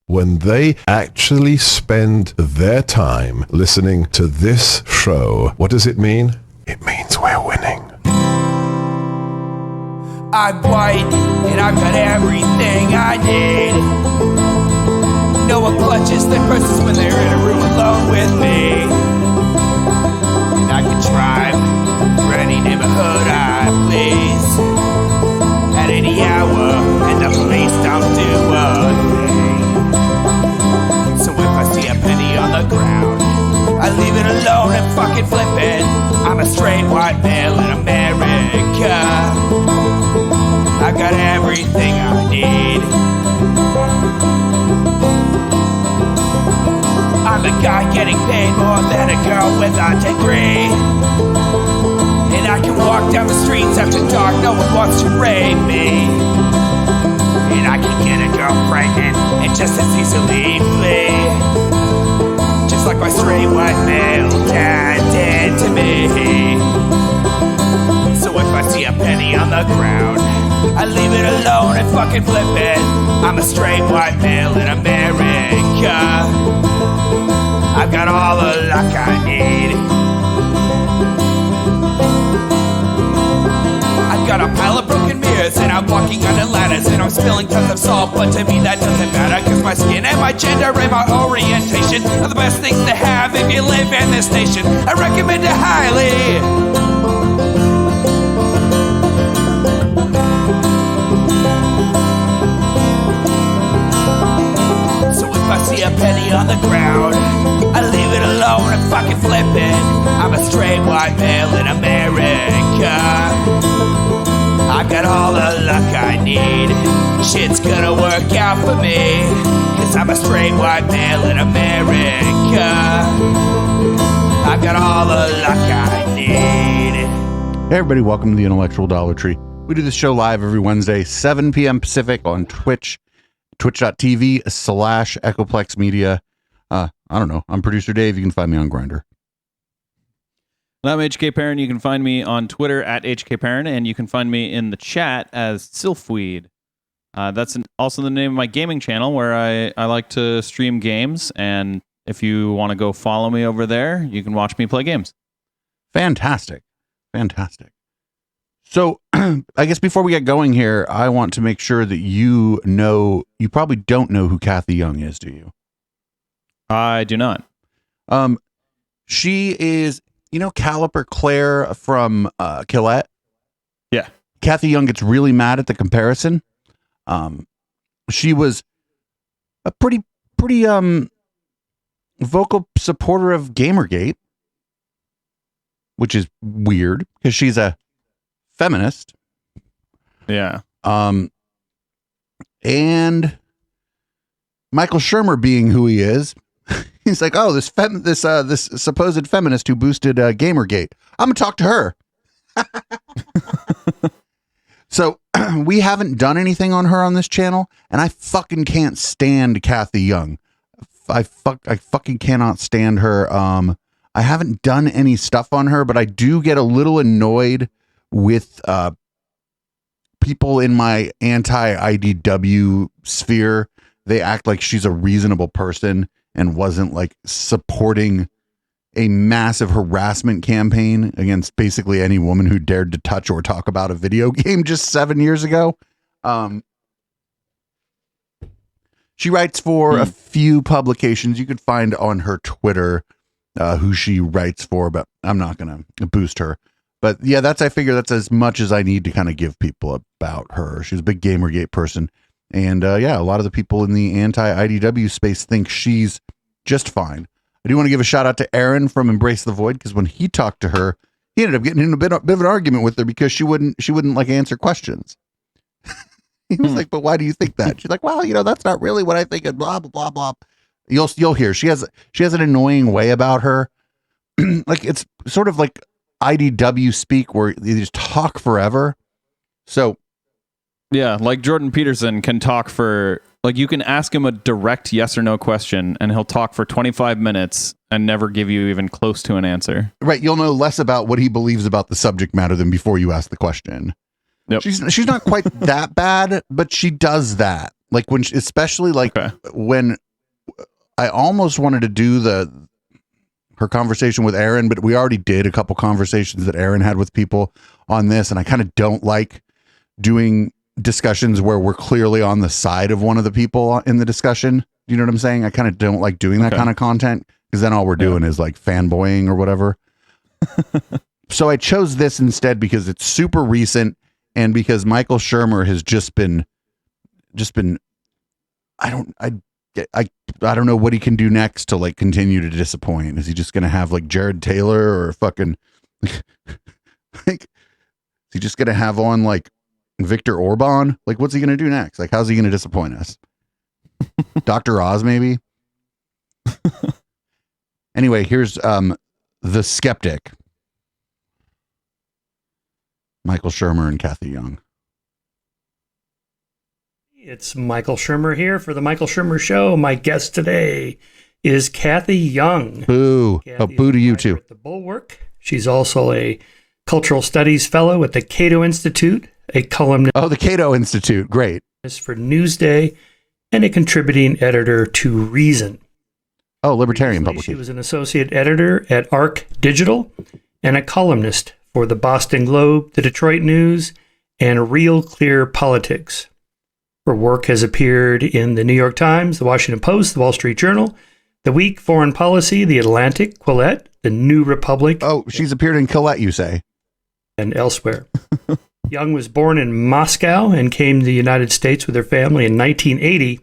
when they actually spend their time listening to this show. What does it mean? It means we're winning. I'm white, and I've got everything I need. No one clutches their purses when they're in a room alone with me. And I can drive through any neighborhood I please at any hour, and the police don't do a thing. So if I see a penny on the ground, I leave it alone and fucking flip it. I'm a straight white male in America. I got everything I need. I'm a guy getting paid more than a girl with a degree. And I can walk down the streets after dark, no one wants to rape me. And I can get a girl pregnant and just as easily flee. Just like my straight white male dad did to me. So if I see a penny on the ground, I leave it alone and fucking flip it. I'm a straight white male in America. I've got all the luck I need. I've got a pile of broken mirrors and I'm walking under ladders and I'm spilling tons of salt, but to me that doesn't matter, cause my skin and my gender and my orientation are the best things to have if you live in this nation. I recommend it highly. If I see a penny on the ground, I leave it alone and fucking flip it. I'm a straight white male in America. I've got all the luck I need. Shit's gonna work out for me, cause I'm a straight white male in America. I've got all the luck I need. Hey everybody, welcome to the Intellectual Dollar Tree. We do this show live every Wednesday, 7 p.m. Pacific on Twitch. Twitch.tv/Echoplex Media. I don't know. I'm producer Dave. You can find me on Grindr. And I'm HK Perrin. You can find me on Twitter at HK Perrin, and you can find me in the chat as Sylphweed. That's also the name of my gaming channel where I like to stream games, and if you want to go follow me over there, you can watch me play games. Fantastic. So, I guess before we get going here, I want to make sure that you probably don't know who Cathy Young is, do you? I do not. She is, Caliper Claire from Killette? Yeah. Cathy Young gets really mad at the comparison. She was a pretty vocal supporter of Gamergate, which is weird because she's a feminist. Yeah. And Michael Shermer, being who he is, he's like, oh, this supposed feminist who boosted Gamergate. I'm gonna talk to her. So we haven't done anything on her on this channel, and I fucking can't stand Cathy Young. I fucking cannot stand her. I haven't done any stuff on her, but I do get a little annoyed with people in my anti-IDW sphere. They act like she's a reasonable person and wasn't like supporting a massive harassment campaign against basically any woman who dared to touch or talk about a video game just 7 years ago. She writes for a few publications. You could find on her Twitter who she writes for, but I'm not going to boost her. But yeah, I figure that's as much as I need to kind of give people about her. She's a big Gamergate person. And yeah, a lot of the people in the anti-IDW space think she's just fine. I do want to give a shout out to Aaron from Embrace the Void, because when he talked to her, he ended up getting in a bit of an argument with her because she wouldn't like answer questions. He was like, but why do you think that? She's like, well, that's not really what I think, and blah, blah, blah, blah. You'll hear she has an annoying way about her. Like, it's sort of like IDW speak where they just talk forever. So yeah, like Jordan Peterson can talk for, like, you can ask him a direct yes or no question and he'll talk for 25 minutes and never give you even close to an answer. Right. You'll know less about what he believes about the subject matter than before you ask the question. Yep. She's not quite that bad, but she does that. Like especially like Okay. when I almost wanted to do her conversation with Aaron, but we already did a couple conversations that Aaron had with people on this. And I kind of don't like doing discussions where we're clearly on the side of one of the people in the discussion. You know what I'm saying? I kind of don't like doing that kind of content because then all we're doing is like fanboying or whatever. So I chose this instead because it's super recent and because Michael Shermer has just been I don't know what he can do next to like continue to disappoint. Is he just going to have like Jared Taylor or fucking like, is he just going to have on like Viktor Orban? Like, what's he going to do next? Like, how's he going to disappoint us? Dr. Oz, maybe? Anyway, here's The Skeptic. Michael Shermer and Cathy Young. It's Michael Shermer here for the Michael Shermer Show. My guest today is Cathy Young. Boo. Boo to you too. At the Bulwark. She's also a Cultural Studies Fellow at the Cato Institute, a columnist the Cato Institute. Great. for Newsday, and a contributing editor to Reason. Oh, libertarian Previously, publication. She was an associate editor at Arc Digital and a columnist for the Boston Globe, the Detroit News, and Real Clear Politics. Her work has appeared in the New York Times, the Washington Post, the Wall Street Journal, The Week, Foreign Policy, The Atlantic, Quillette, The New Republic. Oh, she's appeared in Colette, you say? And elsewhere. Young was born in Moscow and came to the United States with her family in 1980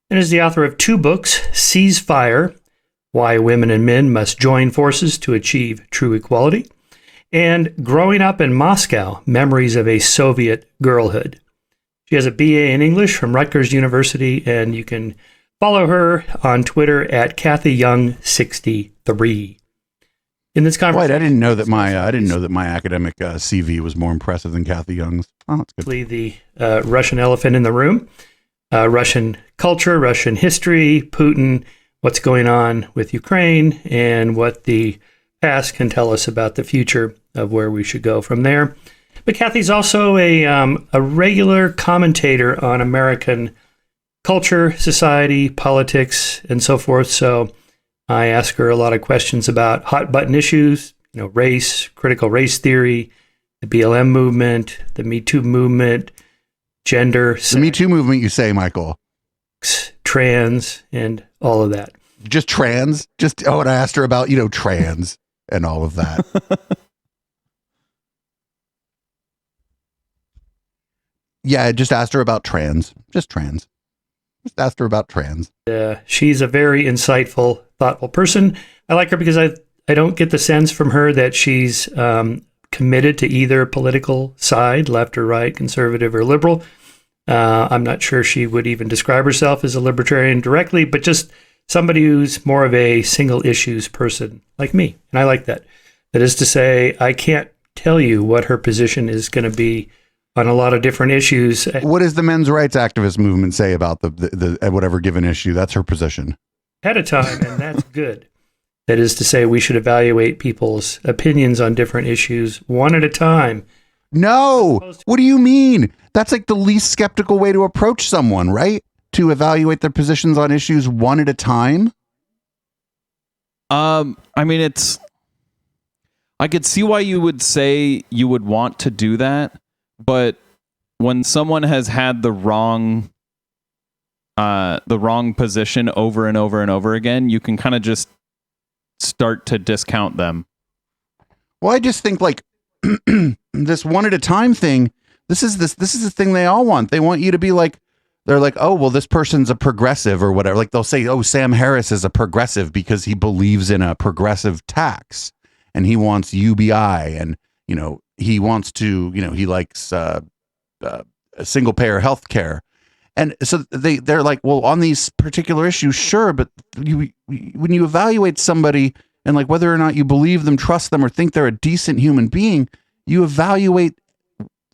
and is the author of 2 books, Seize Fire, Why Women and Men Must Join Forces to Achieve True Equality, and Growing Up in Moscow, Memories of a Soviet Girlhood. She has a BA in English from Rutgers University, and you can follow her on Twitter at CathyYoung63. In this conversation, Right, I didn't know that my academic CV was more impressive than Cathy Young's. Oh, that's good. The Russian elephant in the room, Russian culture, Russian history, Putin, what's going on with Ukraine, and what the past can tell us about the future of where we should go from there. But Cathy's also a regular commentator on American culture, society, politics, and so forth. So I ask her a lot of questions about hot button issues, race, critical race theory, the BLM movement, the Me Too movement, gender, The Me Too movement, you say, Michael? trans, and all of that. Just trans? And I asked her about, trans and all of that. Yeah, I just asked her about trans. Just trans. Just asked her about trans. She's a very insightful, thoughtful person. I like her because I don't get the sense from her that she's committed to either political side, left or right, conservative or liberal. I'm not sure she would even describe herself as a libertarian directly, but just somebody who's more of a single issues person like me. And I like that. That is to say, I can't tell you what her position is going to be on a lot of different issues. What does the men's rights activist movement say about the whatever given issue? That's her position. Ahead of time, and that's good. That is to say, we should evaluate people's opinions on different issues one at a time. No! What do you mean? That's like the least skeptical way to approach someone, right? To evaluate their positions on issues one at a time? I mean, I could see why you would say you would want to do that, but when someone has had the wrong position over and over and over again, you can kind of just start to discount them. Well, I just think like this one at a time thing, this is the thing they all want. They want you to be like, they're like, oh, well, this person's a progressive or whatever. Like they'll say, oh, Sam Harris is a progressive because he believes in a progressive tax and he wants UBI and, he wants to, he likes single payer health care. And so they're like, well, on these particular issues, sure. But when you evaluate somebody and like whether or not you believe them, trust them, or think they're a decent human being, you evaluate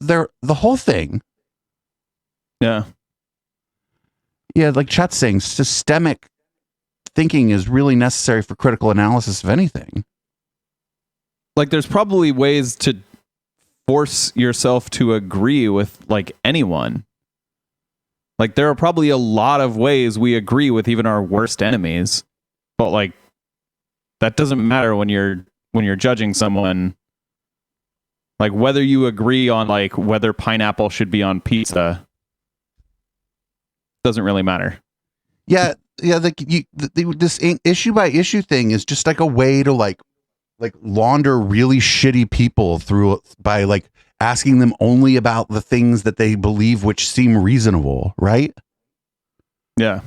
the whole thing. Yeah. Yeah. Like Chet's saying, systemic thinking is really necessary for critical analysis of anything. Like there's probably ways to force yourself to agree with like anyone. Like, there are probably a lot of ways we agree with even our worst enemies, but like, that doesn't matter when you're judging someone. Like, whether you agree on like whether pineapple should be on pizza doesn't really matter. Yeah, this issue by issue thing is just like a way to like launder really shitty people through by like asking them only about the things that they believe which seem reasonable, right? Yeah.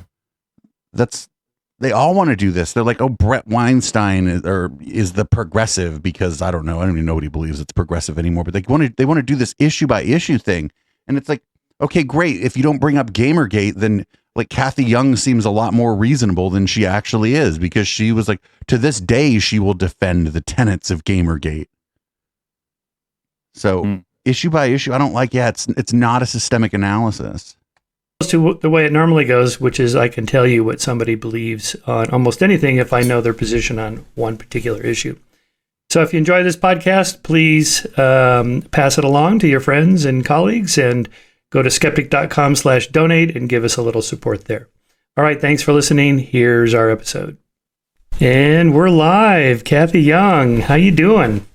They all want to do this. They're like, oh, Brett Weinstein is the progressive because I don't even know what he believes it's progressive anymore, but they want to do this issue by issue thing. And it's like, okay, great. If you don't bring up Gamergate, then like Cathy Young seems a lot more reasonable than she actually is, because she was like, to this day, she will defend the tenets of Gamergate. So issue by issue, I don't like, it's not a systemic analysis. To the way it normally goes, which is I can tell you what somebody believes on almost anything if I know their position on one particular issue. So if you enjoy this podcast, please pass it along to your friends and colleagues, and go to skeptic.com/donate and give us a little support there. All right, thanks for listening. Here's our episode. And we're live. Cathy Young, how you doing?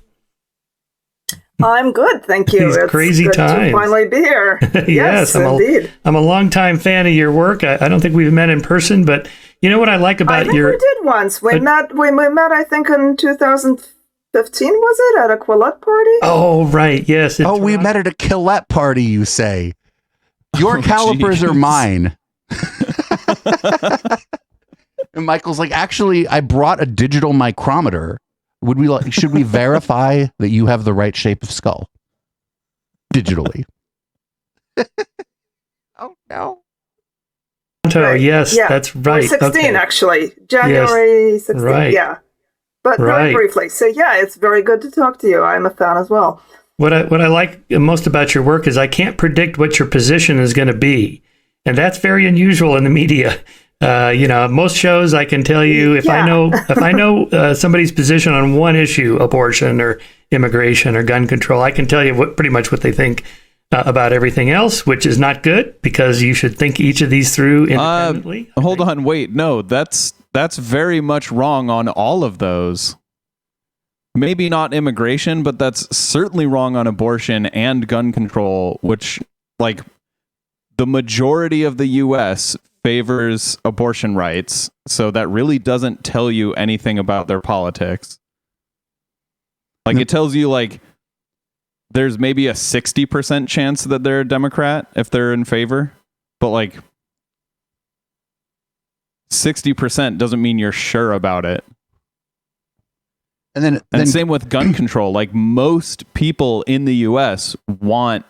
I'm good, thank you. These it's crazy good times. to finally be here. Yes, indeed. I'm a longtime fan of your work. I don't think we've met in person, but you know what I like about I think we did once. We met, I think, in 2015, was it? At a Quillette party? Oh, right. Yes. We met at a Quillette party, you say. Your calipers are mine. And Michael's like, actually, I brought a digital micrometer. Should we verify that you have the right shape of skull digitally? Oh no. Right. Yes, yeah. That's right. 16 actually. January 16. Right. Yeah. But very briefly. So yeah, it's very good to talk to you. I'm a fan as well. What I like most about your work is I can't predict what your position is going to be. And that's very unusual in the media. Most shows I can tell you if I know somebody's position on one issue, abortion or immigration or gun control, I can tell you pretty much what they think about everything else, which is not good because you should think each of these through independently. Hold on, wait, no, that's very much wrong on all of those. Maybe not immigration, but that's certainly wrong on abortion and gun control, which like the majority of the U.S. favors abortion rights, so that really doesn't tell you anything about their politics. Like, it tells you, like, there's maybe a 60% chance that they're a Democrat if they're in favor, but, like, 60% doesn't mean you're sure about it. And then same with gun control. Like, most people in the U.S. want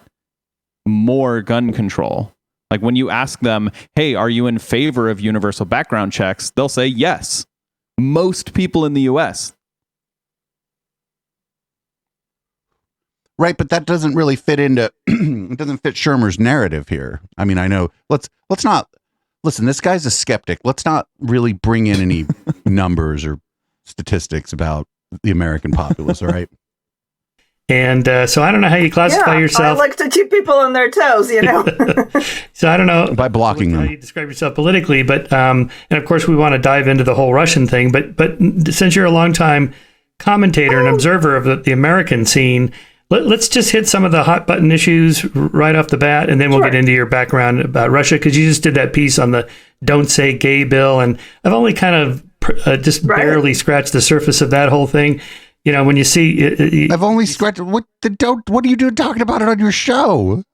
more gun control. Like, when you ask them, hey, are you in favor of universal background checks? They'll say yes. Most people in the U.S. Right, but that doesn't really fit into it doesn't fit Shermer's narrative here. I mean, I know let's not listen, this guy's a skeptic. Let's not really bring in any numbers or statistics about the American populace, all right? And so I don't know how you classify yourself. I like to keep people on their toes, you know. So I don't know by blocking them. How you describe yourself politically, but and of course we want to dive into the whole Russian thing. But since you're a longtime commentator and observer of the American scene, let's just hit some of the hot button issues right off the bat, and then we'll get into your background about Russia, because you just did that piece on the "Don't Say Gay" bill, and I've only kind of just barely scratched the surface of that whole thing. You know, when you see, I've only scratched. What are you doing talking about it on your show?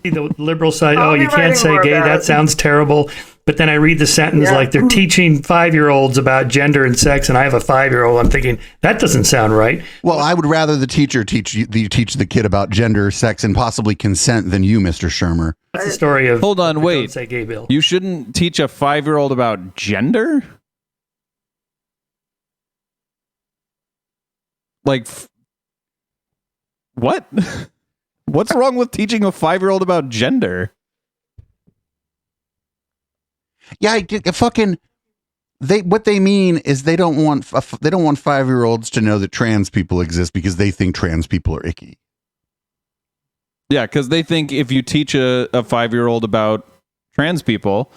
The liberal side, you can't say gay. That sounds terrible. But then I read the sentence like they're teaching 5-year-olds about gender and sex, and I have a 5-year-old. I'm thinking that doesn't sound right. Well, I would rather the teacher teach the kid about gender, sex, and possibly consent than you, Mr. Shermer. That's the story of. Hold on, wait. Don't Say Gay bill. You shouldn't teach a 5-year-old about gender? Like, what? What's wrong with teaching a 5-year-old about gender? Yeah, what they mean is they don't want 5-year-olds to know that trans people exist because they think trans people are icky. Yeah, because they think if you teach a 5-year-old about trans people,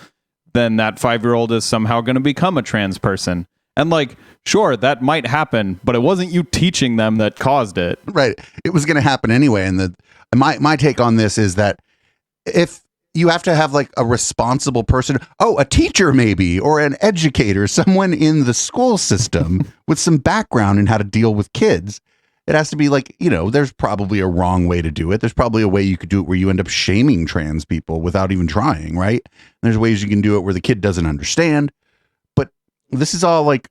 then that 5-year-old is somehow going to become a trans person. And like, sure, that might happen, but it wasn't you teaching them that caused it. Right. It was going to happen anyway. And my take on this is that if you have to have like a responsible person, a teacher maybe, or an educator, someone in the school system with some background in how to deal with kids. It has to be like, there's probably a wrong way to do it. There's probably a way you could do it where you end up shaming trans people without even trying, right? And there's ways you can do it where the kid doesn't understand. But this is all like,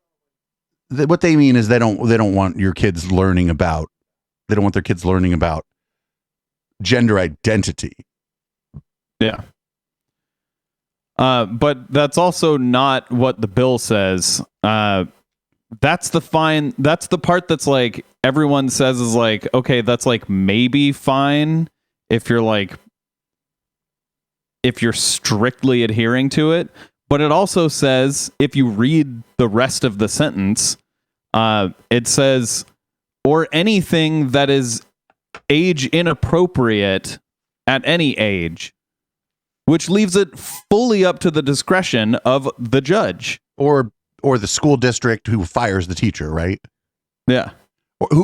what they mean is they don't want your kids learning about, they don't want their kids learning about gender identity. Yeah. But that's also not what the bill says. That's the part that's like, everyone says is like, okay, that's like maybe fine if you're strictly adhering to it. But it also says, if you read the rest of the sentence, it says, or anything that is age inappropriate at any age, which leaves it fully up to the discretion of the judge. Or the school district who fires the teacher, right? Yeah.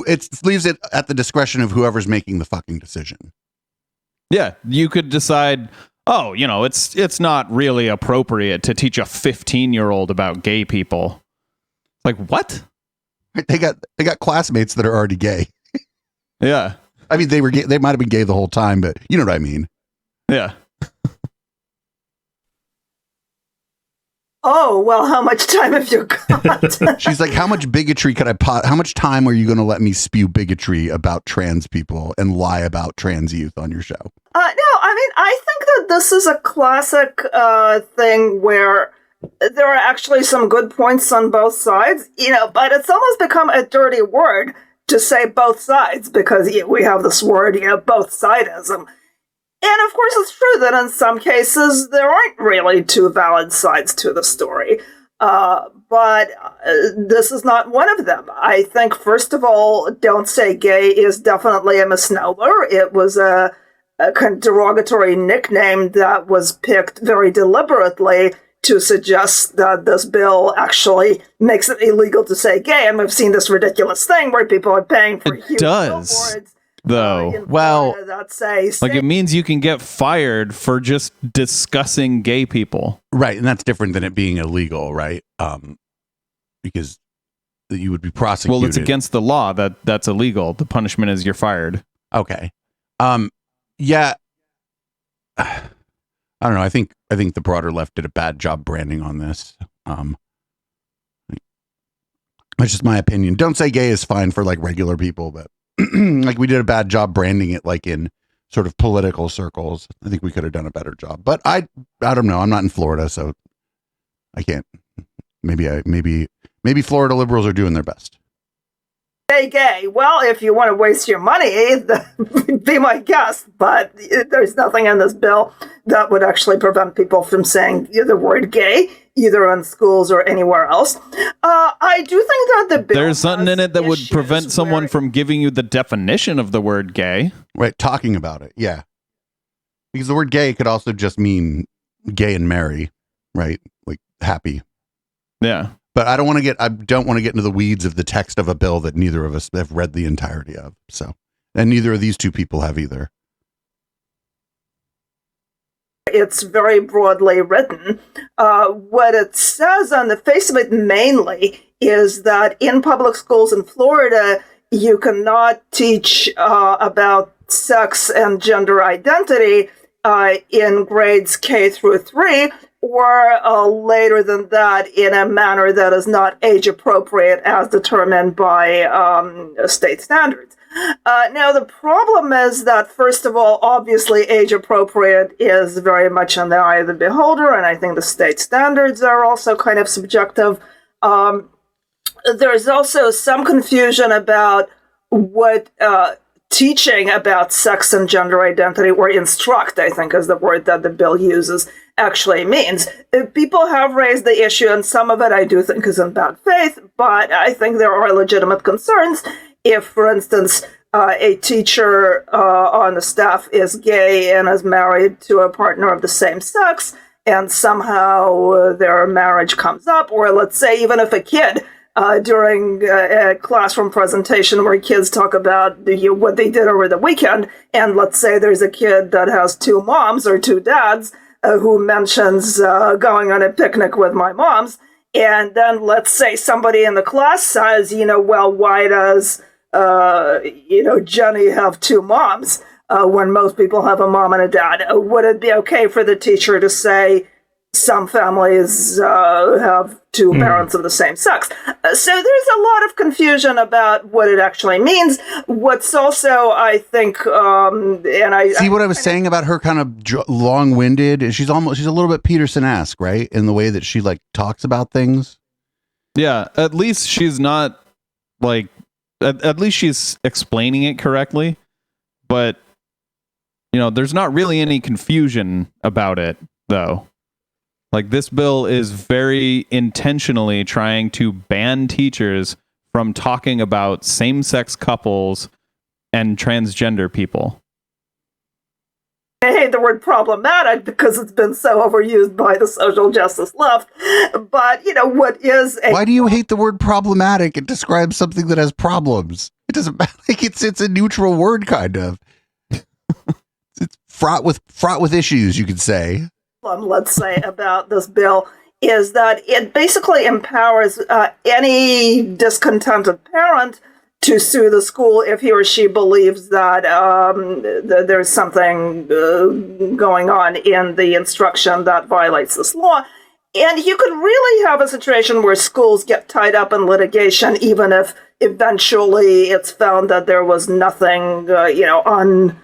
It leaves it at the discretion of whoever's making the fucking decision. Yeah, you could decide, it's not really appropriate to teach a 15-year-old about gay people. Like, what? They got classmates that are already gay. Yeah. I mean, they were gay, they might have been gay the whole time, but you know what I mean. Yeah. Oh, well, how much time have you got? She's like, how much bigotry could how much time are you going to let me spew bigotry about trans people and lie about trans youth on your show? No, I mean, I think that this is a classic thing where there are actually some good points on both sides, but it's almost become a dirty word to say both sides because we have this word, both sidism. And of course, it's true that in some cases there aren't really two valid sides to the story. But this is not one of them. I think, first of all, Don't Say Gay is definitely a misnomer. It was a kind of derogatory nickname that was picked very deliberately to suggest that this bill actually makes it illegal to say gay. And we've seen this ridiculous thing where people are paying for huge billboards. Though, it means you can get fired for just discussing gay people, right? And that's different than it being illegal, right? Because you would be prosecuted. Well, it's against the law that's illegal. The punishment is you're fired. Okay. Yeah. I don't know. I think the broader left did a bad job branding on this. That's just my opinion. Don't Say Gay is fine for like regular people, but like we did a bad job branding it like in sort of political circles. I think we could have done a better job, but I don't know. I'm not in Florida, so I can't. Maybe Florida liberals are doing their best. Say gay. Well, if you want to waste your money, be my guest. But there's nothing in this bill that would actually prevent people from saying the word gay, either in schools or anywhere else. I do think that the bill there's something in it that would prevent someone from giving you the definition of the word gay. Right, talking about it, yeah. Because the word gay could also just mean gay and merry, right? Like happy. Yeah. But I don't want to get into the weeds of the text of a bill that neither of us have read the entirety of. So, and neither of these two people have either. It's very broadly written. What it says on the face of it mainly is that in public schools in Florida, you cannot teach about sex and gender identity in grades K through 3, or later than that in a manner that is not age appropriate as determined by state standards. Now, the problem is that, first of all, obviously age appropriate is very much in the eye of the beholder, and I think the state standards are also kind of subjective. There's also some confusion about what teaching about sex and gender identity, or instruct, I think is the word that the bill uses, actually means. People have raised the issue, and some of it I do think is in bad faith, but I think there are legitimate concerns if, for instance, a teacher on the staff is gay and is married to a partner of the same sex, and somehow their marriage comes up, or let's say even if a kid during a classroom presentation where kids talk about what they did over the weekend, and let's say there's a kid that has two moms or two dads who mentions going on a picnic with my moms, and then let's say somebody in the class says, well, why does Jenny have two moms when most people have a mom and a dad? Would it be okay for the teacher to say some families have two parents of the same sex? So there's a lot of confusion about what it actually means. What's also, I think, and I see what I was saying about her kind of long-winded. She's a little bit Peterson-esque, right, in the way that she like talks about things. Yeah, at least she's not like. At least she's explaining it correctly, but there's not really any confusion about it, though. Like, this bill is very intentionally trying to ban teachers from talking about same-sex couples and transgender people. I hate the word problematic because it's been so overused by the social justice left. But, what is Why do you hate the word problematic? It describes something that has problems. It doesn't matter. Like it's a neutral word, kind of. It's fraught with issues, you could say. Let's say, about this bill is that it basically empowers any discontented parent to sue the school if he or she believes that there's something going on in the instruction that violates this law. And you could really have a situation where schools get tied up in litigation, even if eventually it's found that there was nothing, nothing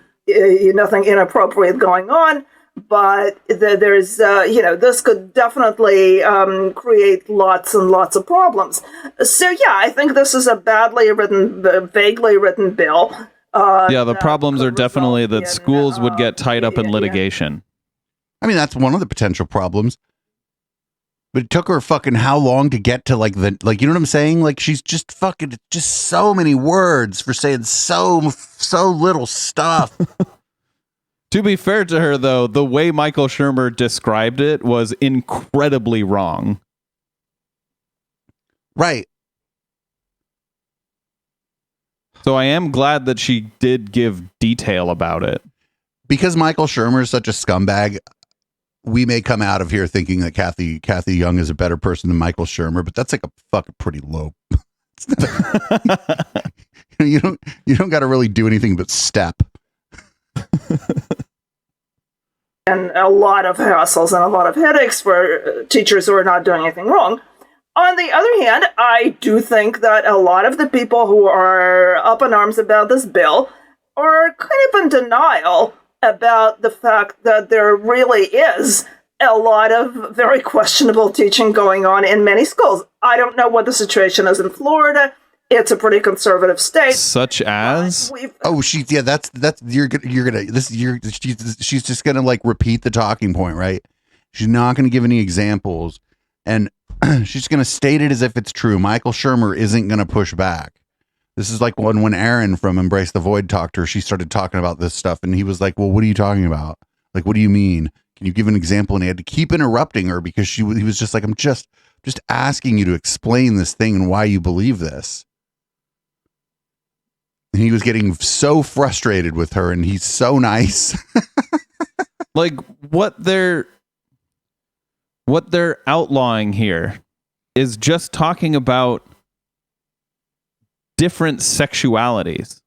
inappropriate going on. But there's, this could definitely create lots and lots of problems. So, yeah, I think this is a badly written, vaguely written bill. The problems are definitely that schools would get tied up in litigation. I mean, that's one of the potential problems. But it took her fucking how long to get to you know what I'm saying? Like, she's just so many words for saying so little stuff. To be fair to her, though, the way Michael Shermer described it was incredibly wrong. Right. So I am glad that she did give detail about it. Because Michael Shermer is such a scumbag, we may come out of here thinking that Cathy Young is a better person than Michael Shermer, but that's like a fucking pretty low. You don't got to really do anything but step. And a lot of hassles and a lot of headaches for teachers who are not doing anything wrong. On the other hand, I do think that a lot of the people who are up in arms about this bill are kind of in denial about the fact that there really is a lot of very questionable teaching going on in many schools. I don't know what the situation is in Florida. It's a pretty conservative state. Such as? She's just gonna like repeat the talking point, right? She's not gonna give any examples, and she's gonna state it as if it's true. Michael Shermer isn't gonna push back. This is like when Aaron from Embrace the Void talked to her, she started talking about this stuff, and he was like, well, what are you talking about? Like, what do you mean? Can you give an example? And he had to keep interrupting her because he was just like, I'm just asking you to explain this thing and why you believe this. And he was getting so frustrated with her, and he's so nice. Like, what they're outlawing here is just talking about different sexualities,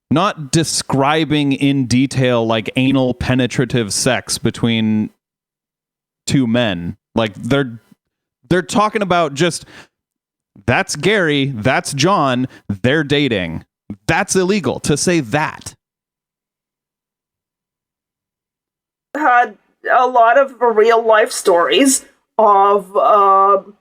not describing in detail like anal penetrative sex between two men. Like, they're talking about just, that's Gary, that's John, they're dating. That's illegal to say that. Had a lot of real life stories of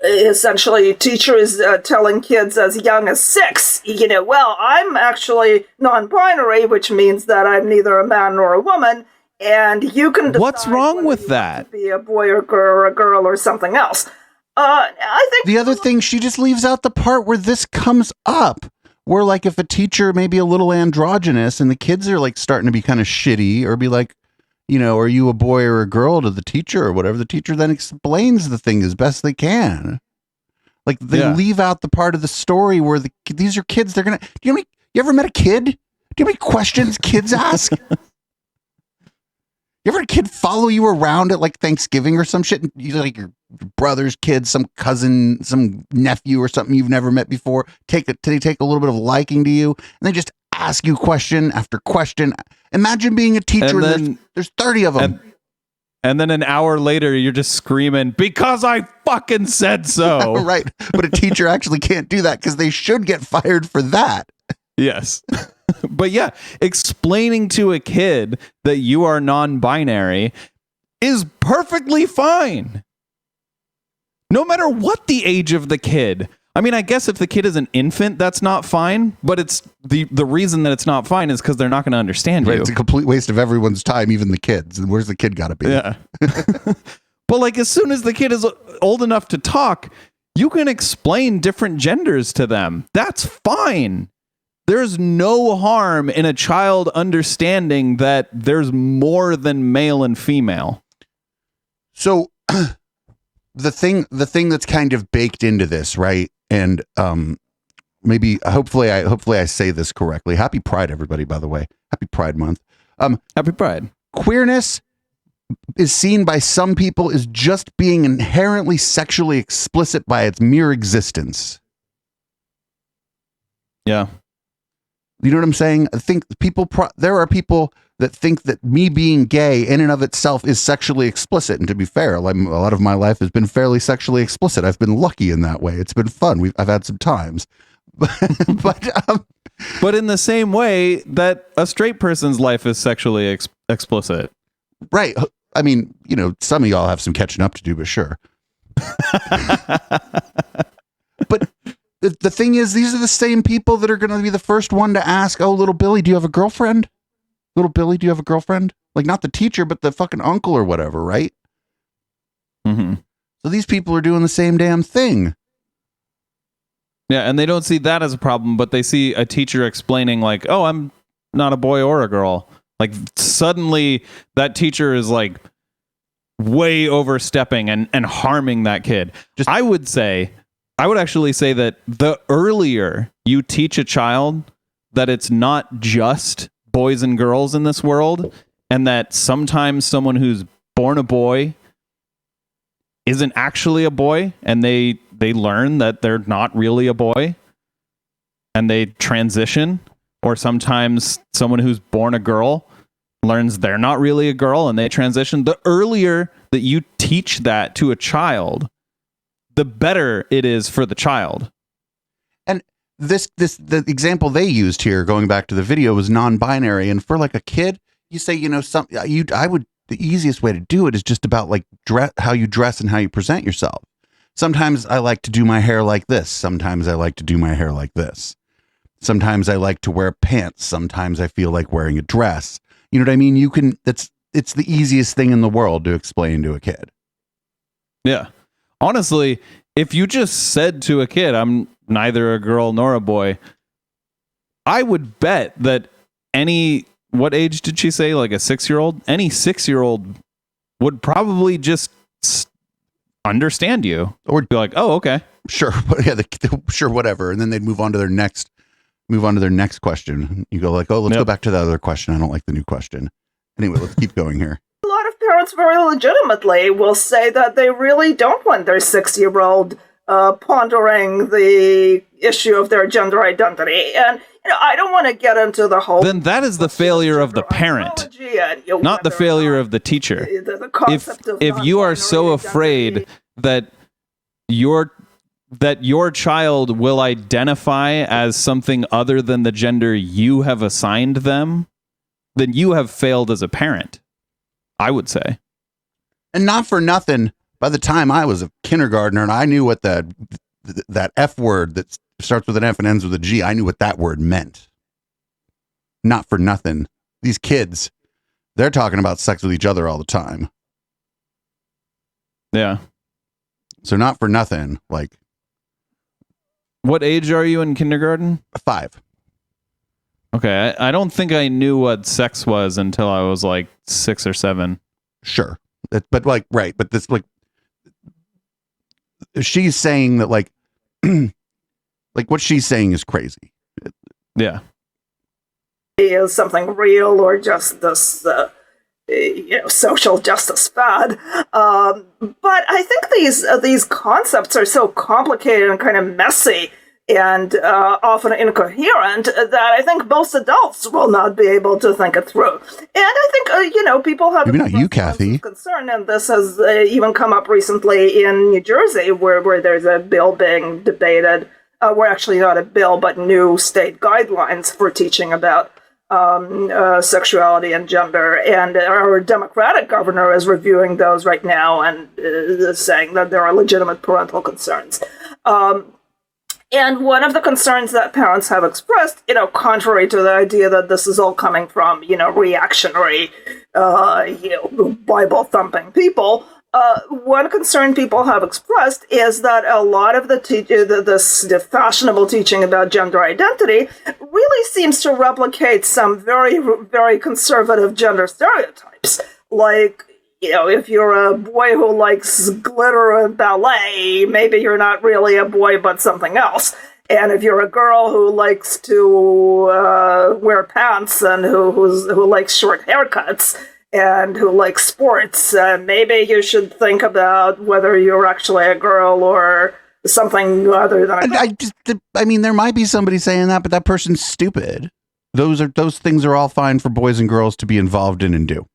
essentially teachers telling kids as young as 6, well, I'm actually non-binary, which means that I'm neither a man nor a woman, and you can decide what's wrong with that? To be a boy or a girl or something else. I think the other thing, she just leaves out the part where this comes up. Where like if a teacher may be a little androgynous and the kids are like starting to be kind of shitty, or be like, are you a boy or a girl to the teacher or whatever, the teacher then explains the thing as best they can. Like they leave out the part of the story where these are kids. They're gonna. You ever met a kid? Do you know how many questions kids ask? You ever had a kid follow you around at like Thanksgiving or some shit? And you like your brother's kid, some cousin, some nephew or something you've never met before. They take a little bit of liking to you, and they just ask you question after question. Imagine being a teacher and there's 30 of them. And then an hour later, you're just screaming, because I fucking said so. Right. But a teacher actually can't do that because they should get fired for that. Yes. But yeah, explaining to a kid that you are non-binary is perfectly fine. No matter what the age of the kid. I mean, I guess if the kid is an infant, that's not fine. But it's the reason that it's not fine is because they're not going to understand you. It's a complete waste of everyone's time, even the kids. And where's the kid got to be? Yeah. But like as soon as the kid is old enough to talk, you can explain different genders to them. That's fine. There's no harm in a child understanding that there's more than male and female. So the thing that's kind of baked into this, right? And hopefully I say this correctly. Happy Pride, everybody, by the way. Happy Pride Month. Happy Pride. Queerness is seen by some people as just being inherently sexually explicit by its mere existence. Yeah. You know what I'm saying? I think there are people that think that me being gay in and of itself is sexually explicit. And to be fair, like, a lot of my life has been fairly sexually explicit. I've been lucky in that way. It's been fun. I've had some times, but in the same way that a straight person's life is sexually explicit. Right. I mean, some of y'all have some catching up to do, but sure. But the thing is, these are the same people that are going to be the first one to ask, oh, little Billy, do you have a girlfriend? Little Billy, do you have a girlfriend? Like, not the teacher, but the fucking uncle or whatever, right? Mm-hmm. So these people are doing the same damn thing. Yeah, and they don't see that as a problem, but they see a teacher explaining like, oh, I'm not a boy or a girl. Like, suddenly that teacher is like way overstepping and harming that kid. I would actually say that the earlier you teach a child that it's not just boys and girls in this world, and that sometimes someone who's born a boy isn't actually a boy, and they learn that they're not really a boy, and they transition, or sometimes someone who's born a girl learns they're not really a girl and they transition. The earlier that you teach that to a child, the better it is for the child. And the example they used here, going back to the video, was non-binary. And for like a kid, you say, the easiest way to do it is just about like how you dress and how you present yourself. Sometimes I like to do my hair like this. Sometimes I like to do my hair like this. Sometimes I like to wear pants. Sometimes I feel like wearing a dress. You know what I mean? It's the easiest thing in the world to explain to a kid. Yeah. Honestly, if you just said to a kid, I'm neither a girl nor a boy, I would bet that what age did she say? Like a 6-year-old? Any 6-year-old would probably just understand you or be like, oh, okay. Sure. Yeah. Sure. Whatever. And then they'd move on to their next question. You go like, oh, let's go back to the other question. I don't like the new question. Anyway, let's keep going here. A lot of parents very legitimately will say that they really don't want their 6-year-old pondering the issue of their gender identity. And I don't want to get into the whole... Then that is the failure of the parent, not the failure of the teacher. If you are so afraid that your child will identify as something other than the gender you have assigned them, then you have failed as a parent, I would say. And not for nothing, by the time I was a kindergartner and I knew what that F word that starts with an F and ends with a G, I knew what that word meant. Not for nothing. These kids, they're talking about sex with each other all the time. Yeah. So not for nothing, like, What age are you in kindergarten? 5. Okay, I don't think I knew what sex was until I was like 6 or 7. Sure. But like, right. But this, like, she's saying that, like, like what she's saying is crazy. Yeah. Is something real or just this, social justice fad. But I think these concepts are so complicated and kind of messy and often incoherent that I think most adults will not be able to think it through. And I think, people have Maybe not you, Cathy. concern, and this has even come up recently in New Jersey, where there's a bill being debated. We're actually not a bill, but new state guidelines for teaching about sexuality and gender. And our Democratic governor is reviewing those right now and saying that there are legitimate parental concerns. And one of the concerns that parents have expressed, contrary to the idea that this is all coming from, reactionary, Bible-thumping people, one concern people have expressed is that a lot of the fashionable teaching about gender identity really seems to replicate some very, very conservative gender stereotypes. Like, if you're a boy who likes glitter and ballet, maybe you're not really a boy but something else. And if you're a girl who likes to wear pants and who likes short haircuts, and who likes sports, maybe you should think about whether you're actually a girl or something other than a girl. I mean, there might be somebody saying that, but that person's stupid. Those things are all fine for boys and girls to be involved in and do.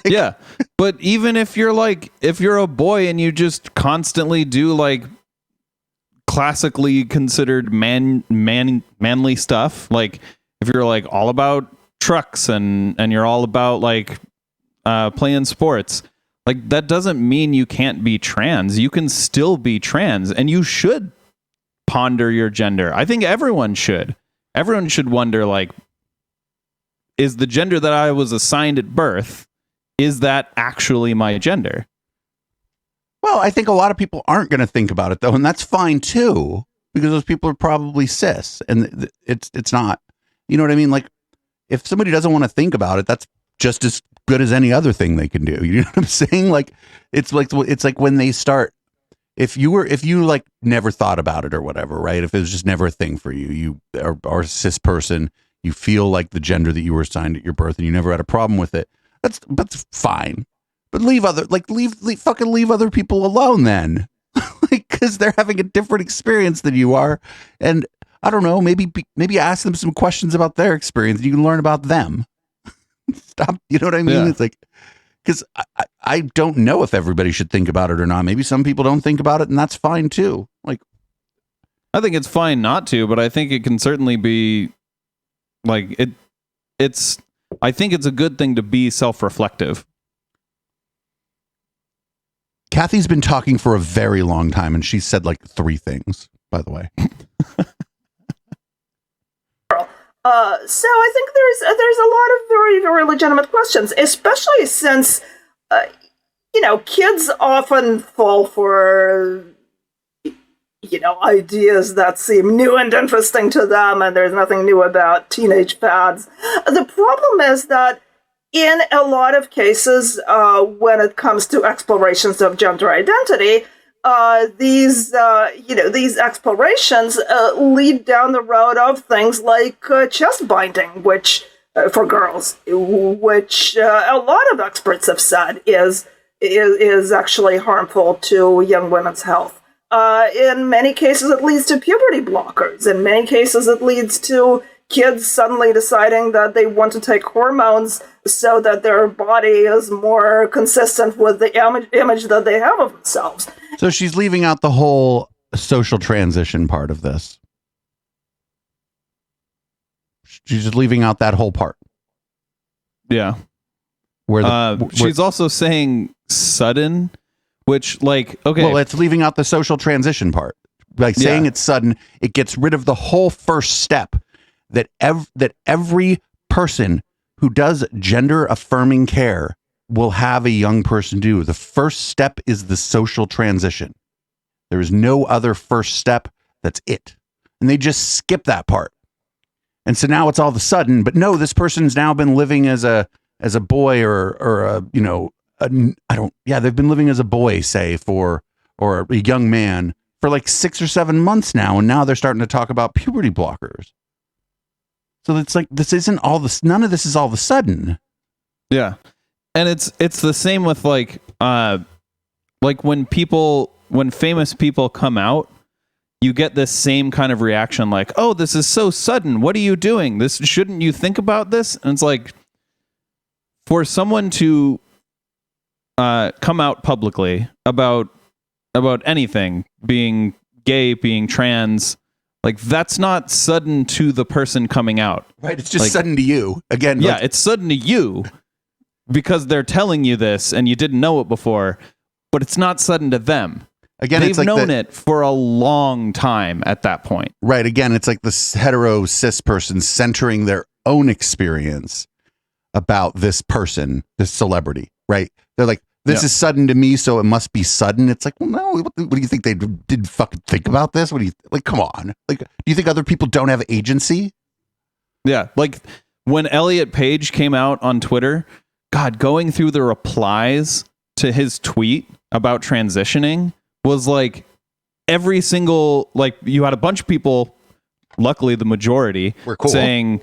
Yeah. But even if you're a boy and you just constantly do like classically considered manly stuff, like if you're like all about trucks and you're all about like playing sports, like that doesn't mean you can't be trans. You can still be trans, and you should ponder your gender. I think everyone should wonder, like, is the gender that I was assigned at birth, is that actually my gender? Well, I think a lot of people aren't going to think about it though, and that's fine too, because those people are probably cis, and it's not. You know what I mean? Like, if somebody doesn't want to think about it, that's just as good as any other thing they can do. You know what I'm saying? Like, it's like when they start, if you like never thought about it or whatever, right? If it was just never a thing for you, you are a cis person, you feel like the gender that you were assigned at your birth and you never had a problem with it. That's fine. But leave other people alone then. Like, cause they're having a different experience than you are. And I don't know, maybe ask them some questions about their experience and you can learn about them. Stop. You know what I mean? Yeah. It's like, because I don't know if everybody should think about it or not. Maybe some people don't think about it, and that's fine too. Like, I think it's fine not to, but I think it can certainly be like I think it's a good thing to be self-reflective. Cathy's been talking for a very long time, and she said like 3 things, by the way. So I think there's a lot of very, very legitimate questions, especially since, kids often fall for, ideas that seem new and interesting to them, and there's nothing new about teenage fads. The problem is that in a lot of cases, when it comes to explorations of gender identity, these explorations lead down the road of things like chest binding, which for girls, which a lot of experts have said is actually harmful to young women's health. In many cases, it leads to puberty blockers. In many cases, it leads to kids suddenly deciding that they want to take hormones so that their body is more consistent with the image that they have of themselves. So she's leaving out the whole social transition part of this. She's just leaving out that whole part. Yeah. She's also saying sudden, which, like, okay. Well, it's leaving out the social transition part. Like saying it's sudden, it gets rid of the whole first step that every person who does gender affirming care will have a young person do. The first step is the social transition. There is no other first step. That's it. and they just skip that part. And so now it's all of a sudden, but no, this person's now been living as a boy or a, you know, they've been living as a boy, say, or a young man for like 6 or 7 months now. And now they're starting to talk about puberty blockers. So it's like, none of this is all of a sudden. Yeah. And it's the same with like when famous people come out, you get this same kind of reaction like, oh, this is so sudden. What are you doing? Shouldn't you think about this? And it's like, for someone to come out publicly about anything, being gay, being trans, like that's not sudden to the person coming out. Right. It's just like, sudden to you. Again. Yeah, it's sudden to you because they're telling you this and you didn't know it before, but it's not sudden to them. Again, they've it's like known it for a long time at that point. Right. Again, it's like this hetero cis person centering their own experience about this person, this celebrity, right? They're like, this is sudden to me, so it must be sudden. It's like, well, no, what do you think they did fucking think about this? What do you, like, come on. Like, do you think other people don't have agency? Yeah. Like when Elliot Page came out on Twitter, God, going through the replies to his tweet about transitioning was like every single, like you had a bunch of people, luckily the majority, were cool. saying,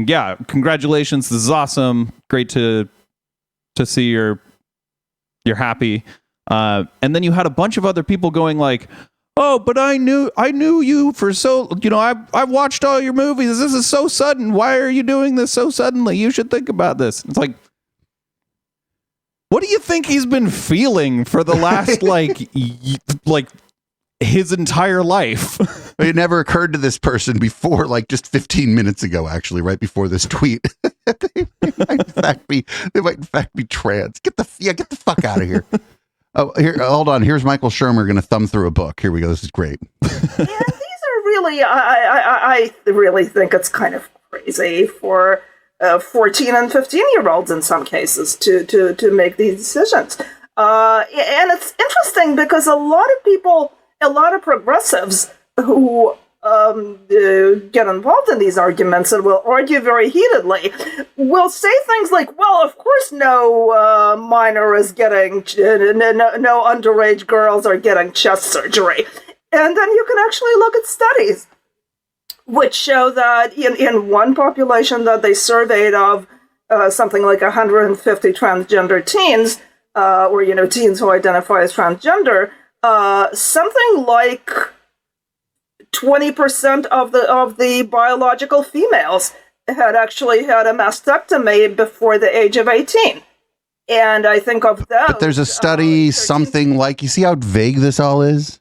yeah, congratulations, this is awesome, great to see you're happy. And then you had a bunch of other people going like, oh, but I knew you for so, you know, I've watched all your movies. This is so sudden. Why are you doing this so suddenly? You should think about this. It's like, what do you think he's been feeling for the last like his entire life? It never occurred to this person before, like just 15 minutes ago, actually, right before this tweet. they might in fact be trans. Get the fuck out of here. Oh, here, hold on. Here's Michael Shermer going to thumb through a book. Here we go. This is great. Yeah, these are really, I really think it's kind of crazy for 14 and 15-year-olds in some cases to make these decisions. And it's interesting because a lot of progressives who get involved in these arguments and will argue very heatedly will say things like, well, of course no minor is getting, no underage girls are getting chest surgery. And then you can actually look at studies which show that in one population that they surveyed of something like 150 transgender teens, or teens who identify as transgender, something like 20% of the biological females had actually had a mastectomy before the age of 18. And I think of those. But there's a study, something like, you see how vague this all is?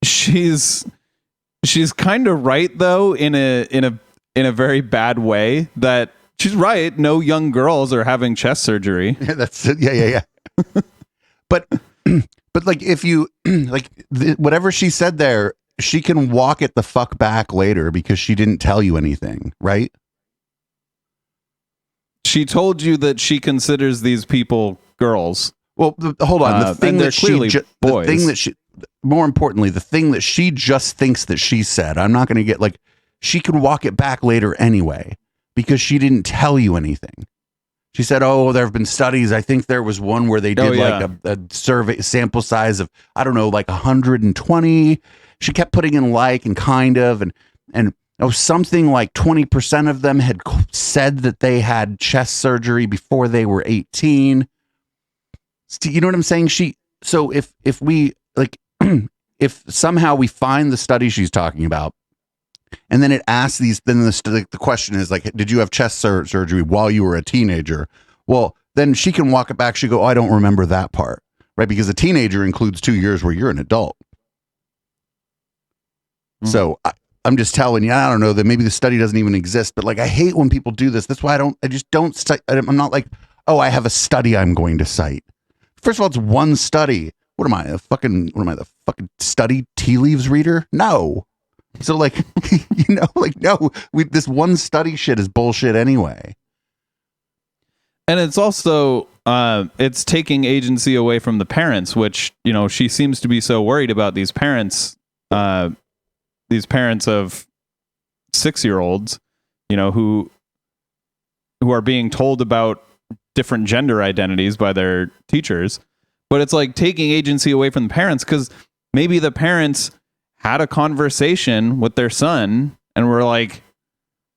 She's kind of right though in a very bad way that she's right. No young girls are having chest surgery. Yeah, that's it. Yeah. But like if you like whatever she said there, she can walk it the fuck back later because she didn't tell you anything, right? She told you that she considers these people girls. Well, hold on. The thing that clearly boys. The thing that she, more importantly, the thing that she just thinks that she said, I'm not going to get like, she can walk it back later anyway because she didn't tell you anything. She said, oh, there have been studies. I think there was one where they did like a survey sample size of, I don't know, like 120. She kept putting in like and kind of, and something like 20% of them had said that they had chest surgery before they were 18. You know what I'm saying? So if we like, if somehow we find the study she's talking about, and then it asks these, then the question is like, did you have chest surgery while you were a teenager? Well, then she can walk it back. She go, oh, I don't remember that part, right? Because a teenager includes 2 years where you're an adult. Mm-hmm. So I'm just telling you, I don't know that maybe the study doesn't even exist, but like, I hate when people do this. That's why I'm not like, oh, I have a study I'm going to cite. First of all, it's one study. What am I, the fucking study tea leaves reader? No. So like, no, this one study shit is bullshit anyway. And it's also it's taking agency away from the parents, which, you know, she seems to be so worried about these parents of 6-year-olds, you know, who are being told about different gender identities by their teachers. But it's like taking agency away from the parents, because maybe the parents had a conversation with their son and were like,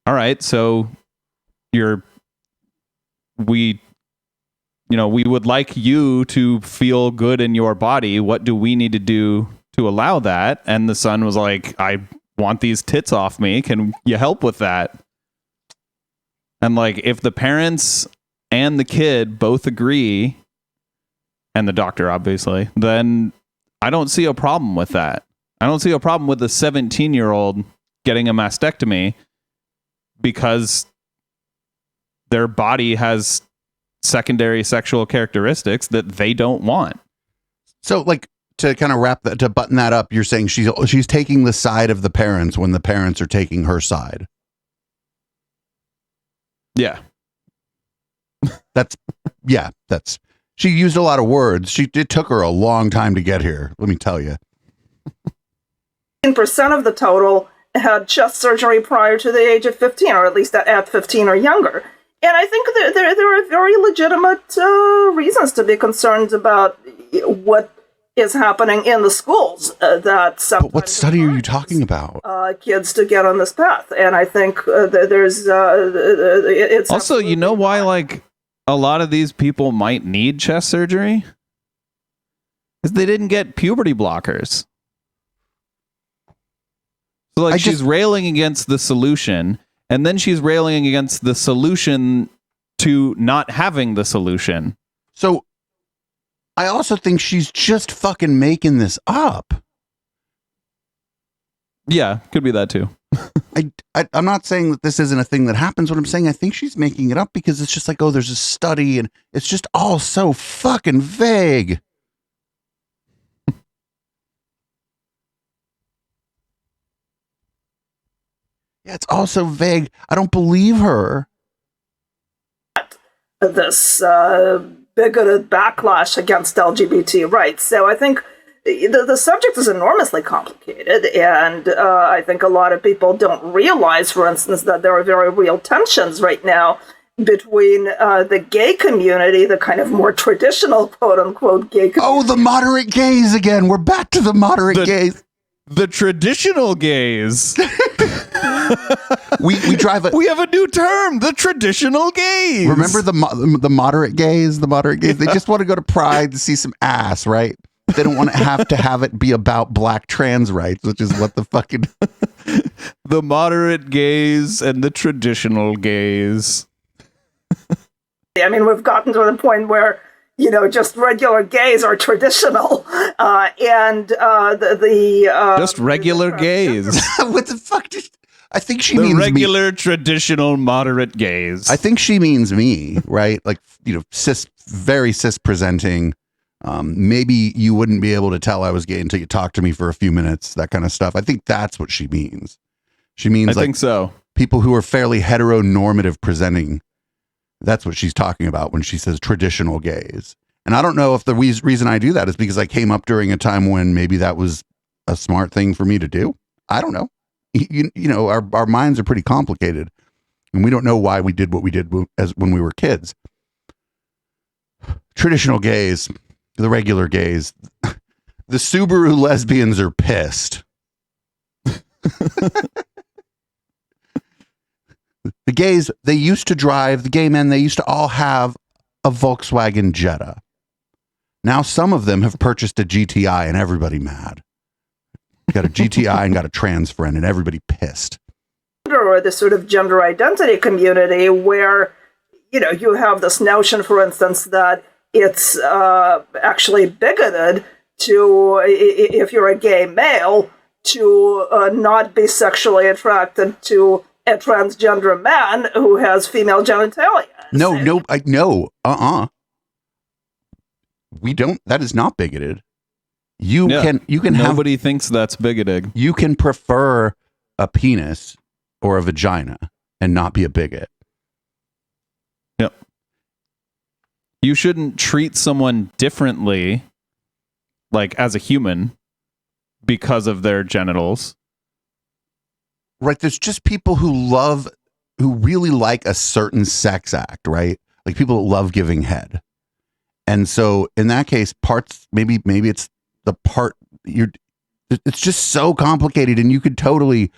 all right, so we would like you to feel good in your body. What do we need to do to allow that? And the son was like, I want these tits off me. Can you help with that? And like, if the parents and the kid both agree, and the doctor obviously, then I don't see a problem with that. I don't see a problem with a 17-year-old getting a mastectomy because their body has secondary sexual characteristics that they don't want. So, like, to kind of wrap that, to button that up, you're saying she's taking the side of the parents when the parents are taking her side. Yeah. That's she used a lot of words. It took her a long time to get here, let me tell you. 10% of the total had chest surgery prior to the age of 15, or at least at 15 or younger. And I think there are very legitimate reasons to be concerned about what is happening in the schools. But what study are you talking about? Kids to get on this path, and I think there's it's also, you know why like a lot of these people might need chest surgery is they didn't get puberty blockers. So like she's railing against the solution, and then she's railing against the solution to not having the solution. So I also think she's just fucking making this up. Yeah, could be that too. I'm not saying that this isn't a thing that happens. What I'm saying, I think she's making it up because it's just like, oh, there's a study, and it's just all so fucking vague. Yeah, it's all so vague. I don't believe her. This bigoted backlash against LGBT rights. So I think the subject is enormously complicated, and I think a lot of people don't realize, for instance, that there are very real tensions right now between the gay community, the kind of more traditional quote-unquote gay community. Oh, the moderate gays again. We're back to the moderate gays. The traditional gays. we drive a. We have a new term, the traditional gays. Remember the moderate gays? The moderate gays. They just want to go to Pride to see some ass, right? They don't want to have it be about black trans rights, which is what the fucking the moderate gays and the traditional gays. I mean, we've gotten to the point where, you know, just regular gays are traditional, and just regular gays. What the fuck? I think she the means regular, traditional, moderate gays. I think she means me, right? Like, you know, very cis presenting. Maybe you wouldn't be able to tell I was gay until you talked to me for a few minutes. That kind of stuff. I think that's what she means. She means, I think so. People who are fairly heteronormative presenting. That's what she's talking about when she says traditional gays. And I don't know if the reason I do that is because I came up during a time when maybe that was a smart thing for me to do. I don't know. You know, our minds are pretty complicated, and we don't know why we did what we did when we were kids. Traditional gays, the regular gays, the Subaru lesbians are pissed. The gays, they used to drive, the gay men, they used to all have a Volkswagen Jetta. Now some of them have purchased a GTI and everybody mad. Got a GTI and got a trans friend and everybody pissed. Or the sort of gender identity community where, you know, you have this notion, for instance, that it's actually bigoted to, if you're a gay male, to not be sexually attracted to a transgender man who has female genitalia. No. We don't. That is not bigoted. You can Nobody thinks that's bigoted. You can prefer a penis or a vagina and not be a bigot. Yep. You shouldn't treat someone differently, like as a human, because of their genitals. Right. There's just people who really like a certain sex act, right? Like people that love giving head. And so in that case, maybe it's the part it's just so complicated, and you could totally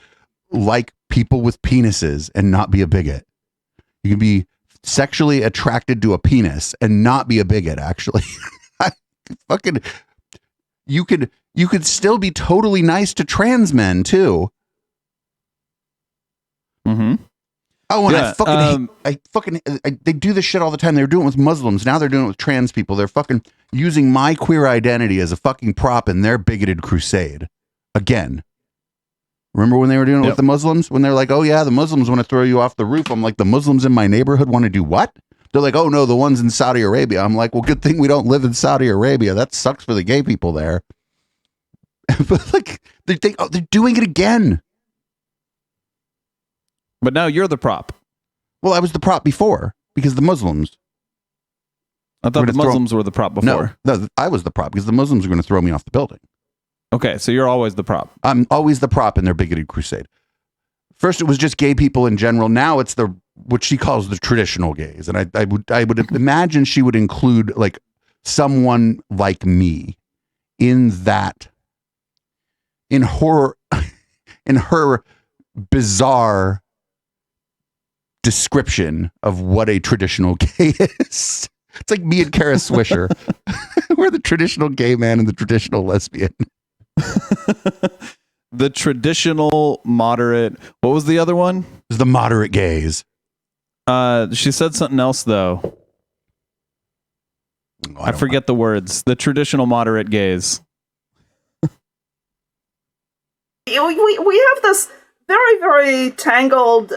like people with penises and not be a bigot. You can be sexually attracted to a penis and not be a bigot, actually. You could still be totally nice to trans men too. Mm-hmm. Oh, and Yeah, they do this shit all the time. They were doing it with Muslims. Now they're doing it with trans people. They're fucking using my queer identity as a fucking prop in their bigoted crusade. Again. Remember when they were doing it with the Muslims? When they're like, oh yeah, the Muslims want to throw you off the roof. I'm like, the Muslims in my neighborhood want to do what? They're like, oh no, the ones in Saudi Arabia. I'm like, well, good thing we don't live in Saudi Arabia. That sucks for the gay people there. But like, they're doing it again. But now you're the prop. Well, I was the prop before because the Muslims. I thought the Muslims were the prop before. No, I was the prop because the Muslims are going to throw me off the building. Okay, so you're always the prop. I'm always the prop in their bigoted crusade. First, it was just gay people in general. Now it's what she calls the traditional gays, and I would imagine she would include like someone like me in her bizarre description of what a traditional gay is. It's like me and Kara Swisher. We're the traditional gay man and the traditional lesbian. The traditional moderate. What was the other one? It was the moderate gays. She said something else though. I forget the words. The traditional moderate gays. We have this very, very tangled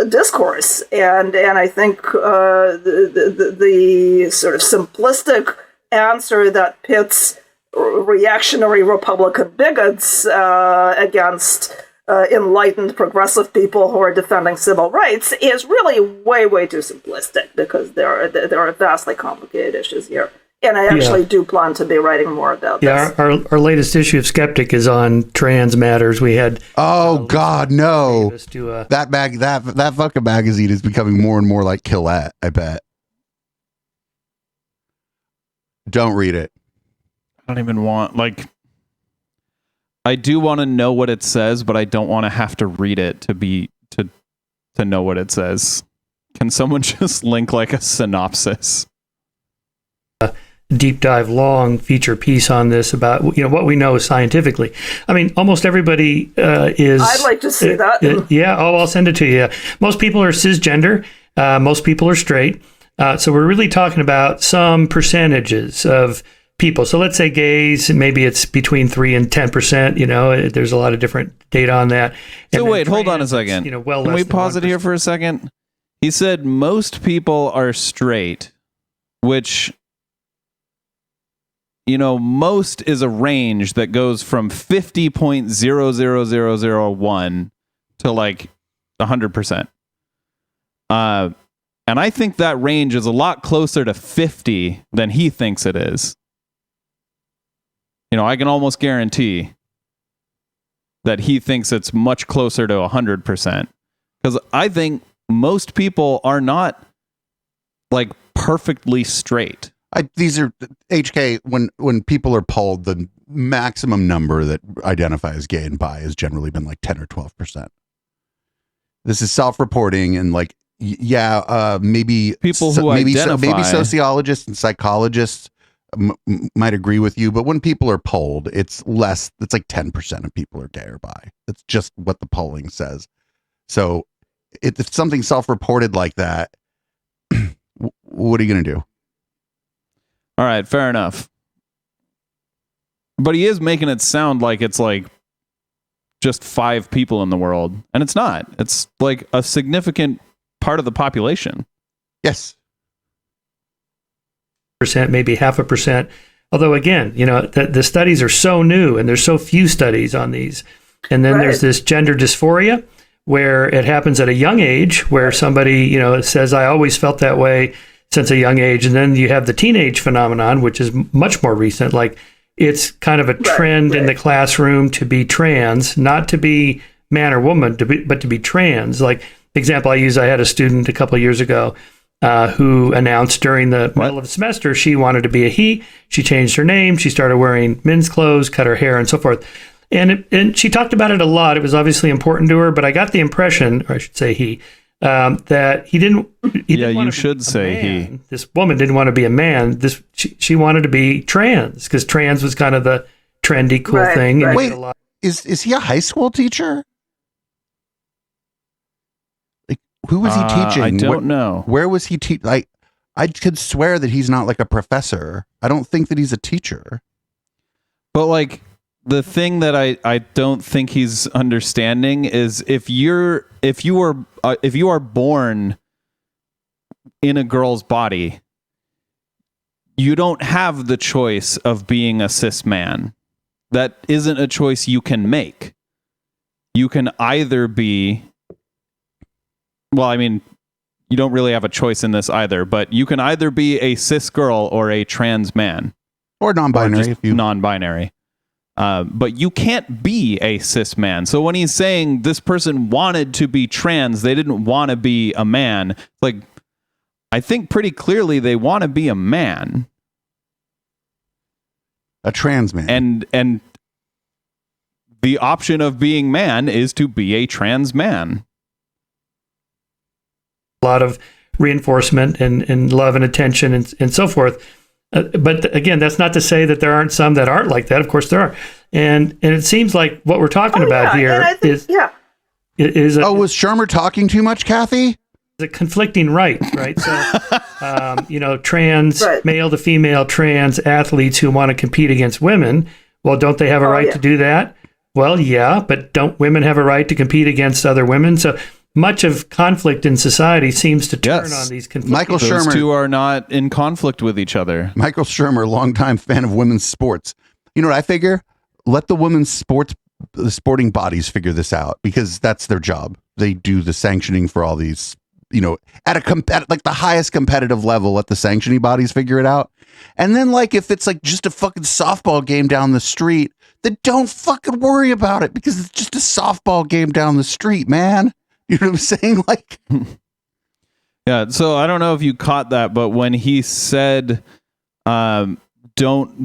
discourse, and I think the sort of simplistic answer that pits reactionary Republican bigots against enlightened progressive people who are defending civil rights is really way, way too simplistic, because there are vastly complicated issues here. And I actually do plan to be writing more about this. Yeah, our latest issue of Skeptic is on trans matters. We had God, no. To, that fucking magazine is becoming more and more like Killette, I bet. Don't read it. I don't even want, I do want to know what it says, but I don't want to have to read it to know what it says. Can someone just link like a synopsis? Deep dive, long feature piece on this about what we know scientifically. I mean, almost everybody is. I'd like to see that. Yeah, I'll send it to you. Most people are cisgender. Most people are straight. So we're really talking about some percentages of people. So let's say gays, maybe it's between 3 and 10%. There's a lot of different data on that. So wait, hold on a second. Can we pause it here for a second? He said most people are straight, which, most is a range that goes from 50.00001 to like 100%. And I think that range is a lot closer to 50 than he thinks it is. I can almost guarantee that he thinks it's much closer to 100%. Because I think most people are not like perfectly straight. These are HK. When people are polled, the maximum number that identify as gay and bi has generally been like 10 or 12%. This is self-reporting, and maybe people who maybe identify, sociologists and psychologists might agree with you, but when people are polled, it's less. It's like 10% of people are gay or bi. That's just what the polling says. So if something's self-reported like that, what are you going to do? All right, fair enough. But he is making it sound like it's like just 5 people in the world, and it's not. It's like a significant part of the population. Yes. Percent, maybe 0.5%. Although again, the studies are so new, and there's so few studies on these. And then there's this gender dysphoria, where it happens at a young age, where somebody, says, I always felt that way. since a young age. And then you have the teenage phenomenon, which is much more recent. Like it's kind of a trend in the classroom to be trans, not to be man or woman, but to be trans. Like the example I had a student a couple of years ago who announced during the middle of the semester she wanted to be a he. She changed her name. She started wearing men's clothes, cut her hair, and so forth. And she talked about it a lot. It was obviously important to her, but I got the impression, or I should say he, that he didn't. You should say he. This woman didn't want to be a man. She wanted to be trans because trans was kind of the trendy, cool thing. Right. Wait, is he a high school teacher? Like, who was he teaching? I don't know. Where was he teaching? Like, I could swear that he's not like a professor. I don't think that he's a teacher. But like the thing that I don't think he's understanding is if you are born in a girl's body, you don't have the choice of being a cis man. That isn't a choice you can make. You can either be, well, I mean, you don't really have a choice in this either, but you can either be a cis girl or a trans man. Or non-binary. Or just non-binary. But you can't be a cis man. So when he's saying this person wanted to be trans, they didn't want to be a man. Like, I think pretty clearly they want to be a man. A trans man. And the option of being man is to be a trans man. A lot of reinforcement and love and attention and so forth. But again, that's not to say that there aren't some that aren't like that. Of course there are. And it seems like what we're talking about here was Shermer talking too much, Cathy? A conflicting right? So, trans, male to female trans athletes who want to compete against women. Well, don't they have a right to do that? Well, yeah, but don't women have a right to compete against other women? So much of conflict in society seems to turn on these conflicting. Michael Shermer, those two are not in conflict with each other. Michael Shermer, longtime fan of women's sports. You know what I figure? Let the sporting bodies figure this out because that's their job. They do the sanctioning for all these, at like the highest competitive level, let the sanctioning bodies figure it out. And then like if it's like just a fucking softball game down the street, then don't fucking worry about it because it's just a softball game down the street, man. You know what I'm saying? Like, yeah. So I don't know if you caught that, but when he said, don't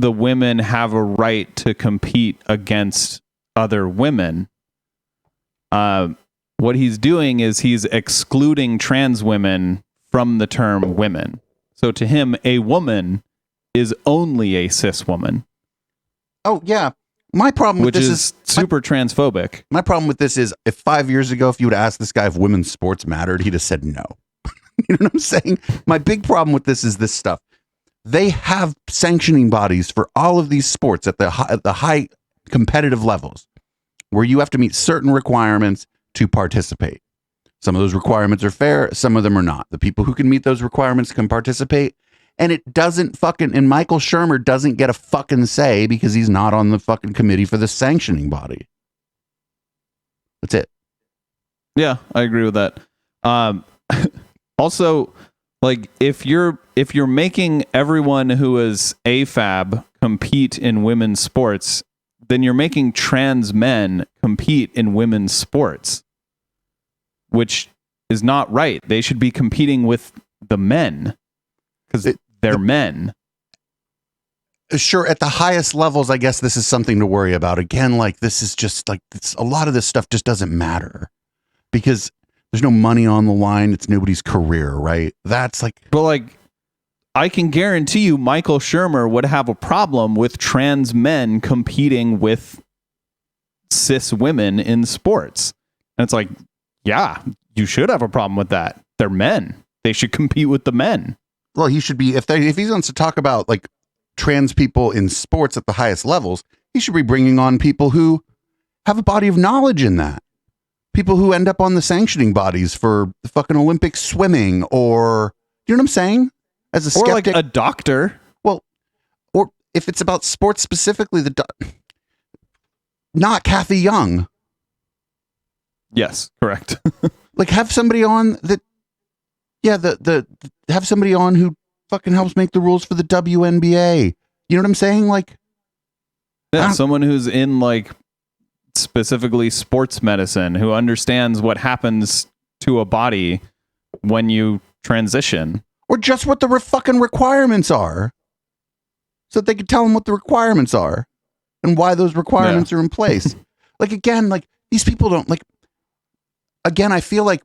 the women have a right to compete against other women? What he's doing is he's excluding trans women from the term women. So to him, a woman is only a cis woman. Oh, yeah. My problem with this is super transphobic. My problem with this is if 5 years ago, if you would ask this guy if women's sports mattered, he'd have said no. You know what I'm saying? My big problem with this is this stuff. They have sanctioning bodies for all of these sports at the high competitive levels where you have to meet certain requirements to participate. Some of those requirements are fair. Some of them are not. The people who can meet those requirements can participate. And it doesn't and Michael Shermer doesn't get a fucking say because he's not on the fucking committee for the sanctioning body. That's it. Yeah, I agree with that. Also, like if you're making everyone who is AFAB compete in women's sports, then you're making trans men compete in women's sports, which is not right. They should be competing with the men because they're men. Sure, at the highest levels, I guess this is something to worry about. Again, like this is just like a lot of this stuff just doesn't matter because there's no money on the line. It's nobody's career, right? That's like, but like, I can guarantee you, Michael Shermer would have a problem with trans men competing with cis women in sports, and it's like, yeah, you should have a problem with that. They're men. They should compete with the men. Well, he should be if he wants to talk about like trans people in sports at the highest levels, he should be bringing on people who have a body of knowledge in that. People who end up on the sanctioning bodies for the fucking Olympic swimming, or you know what I'm saying? As a skeptic, or like a doctor. Well, or if it's about sports specifically, not Cathy Young. Yes, correct. Like have somebody on that. Yeah, the have somebody on who fucking helps make the rules for the WNBA. You know what I'm saying? Like, Yeah, someone who's in like specifically sports medicine, who understands what happens to a body when you transition, or just what the fucking requirements are, so that they can tell them what the requirements are and why those requirements are in place. Like, again, like these people don't like. Again, I feel like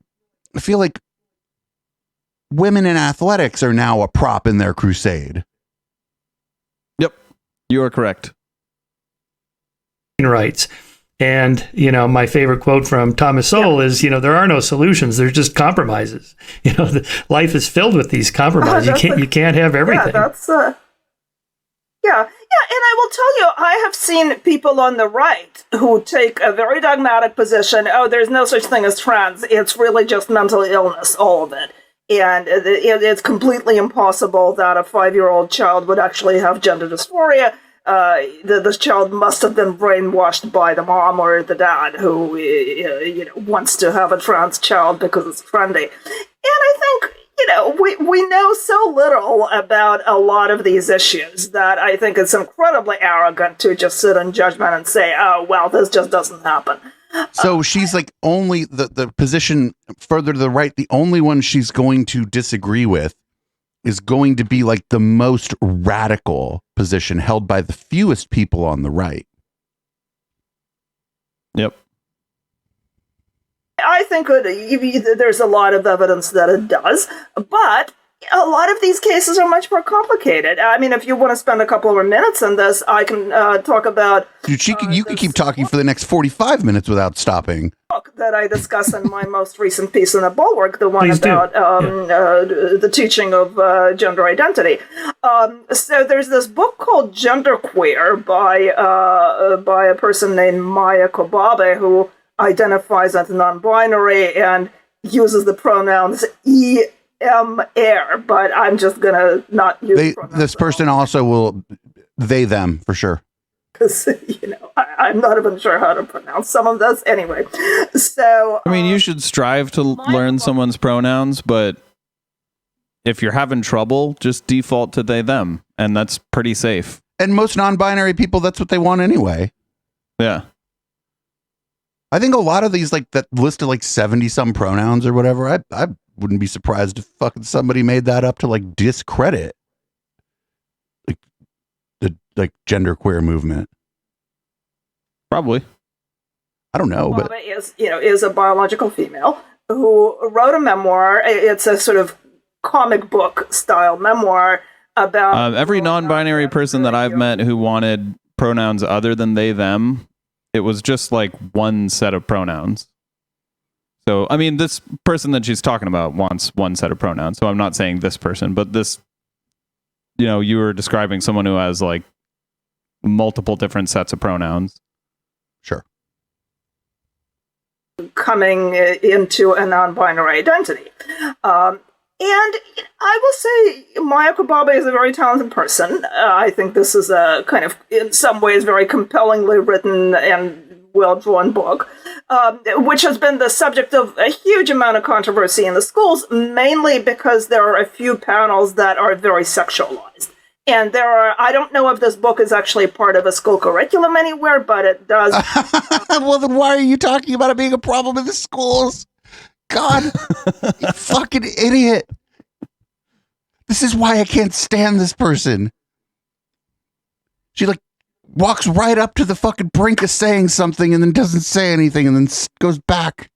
women in athletics are now a prop in their crusade. Yep, you are correct. Rights. And, my favorite quote from Thomas Sowell is, there are no solutions. There's just compromises. Life is filled with these compromises. You can't have everything. Yeah, that's yeah. And I will tell you, I have seen people on the right who take a very dogmatic position. Oh, there's no such thing as trans. It's really just mental illness, all of it. And it's completely impossible that a 5-year-old child would actually have gender dysphoria. This child must have been brainwashed by the mom or the dad who wants to have a trans child because it's trendy. And I think we know so little about a lot of these issues that I think it's incredibly arrogant to just sit in judgment and say, oh, well, this just doesn't happen. So she's like only the position further to the right, the only one she's going to disagree with is going to be like the most radical position held by the fewest people on the right. Yep. I think there's a lot of evidence that it does, but a lot of these cases are much more complicated. I mean, if you want to spend a couple more minutes on this, I can talk about... Dude, you can keep talking for the next 45 minutes without stopping. Book that I discuss in my most recent piece in the Bulwark, the one about the teaching of gender identity. So there's this book called Genderqueer by a person named Maya Kobabe, who identifies as non-binary and uses the pronouns air, but I'm just gonna not use this person also will they them for sure, because I'm not even sure how to pronounce some of this anyway. So I mean, you should strive to learn someone's pronouns, but if you're having trouble, just default to they them, and that's pretty safe. And most non-binary people, that's what they want anyway. Yeah, I think a lot of these like that list of like 70 some pronouns or whatever, I wouldn't be surprised if fucking somebody made that up to like discredit like the genderqueer movement. Probably. I don't know, but is a biological female who wrote a memoir. It's a sort of comic book style memoir about every non-binary person that I've met who wanted pronouns other than they them. It was just like one set of pronouns. So, I mean, this person that she's talking about wants one set of pronouns. So I'm not saying this person, but this, you were describing someone who has like multiple different sets of pronouns. Sure. Coming into a non-binary identity. And I will say Maya Kobabe is a very talented person. I think this is a kind of, in some ways, very compellingly written and well-drawn book, which has been the subject of a huge amount of controversy in the schools, mainly because there are a few panels that are very sexualized. And I don't know if this book is actually part of a school curriculum anywhere, but it does. Well, then why are you talking about it being a problem in the schools? God, you fucking idiot. This is why I can't stand this person. She like walks right up to the fucking brink of saying something and then doesn't say anything and then goes back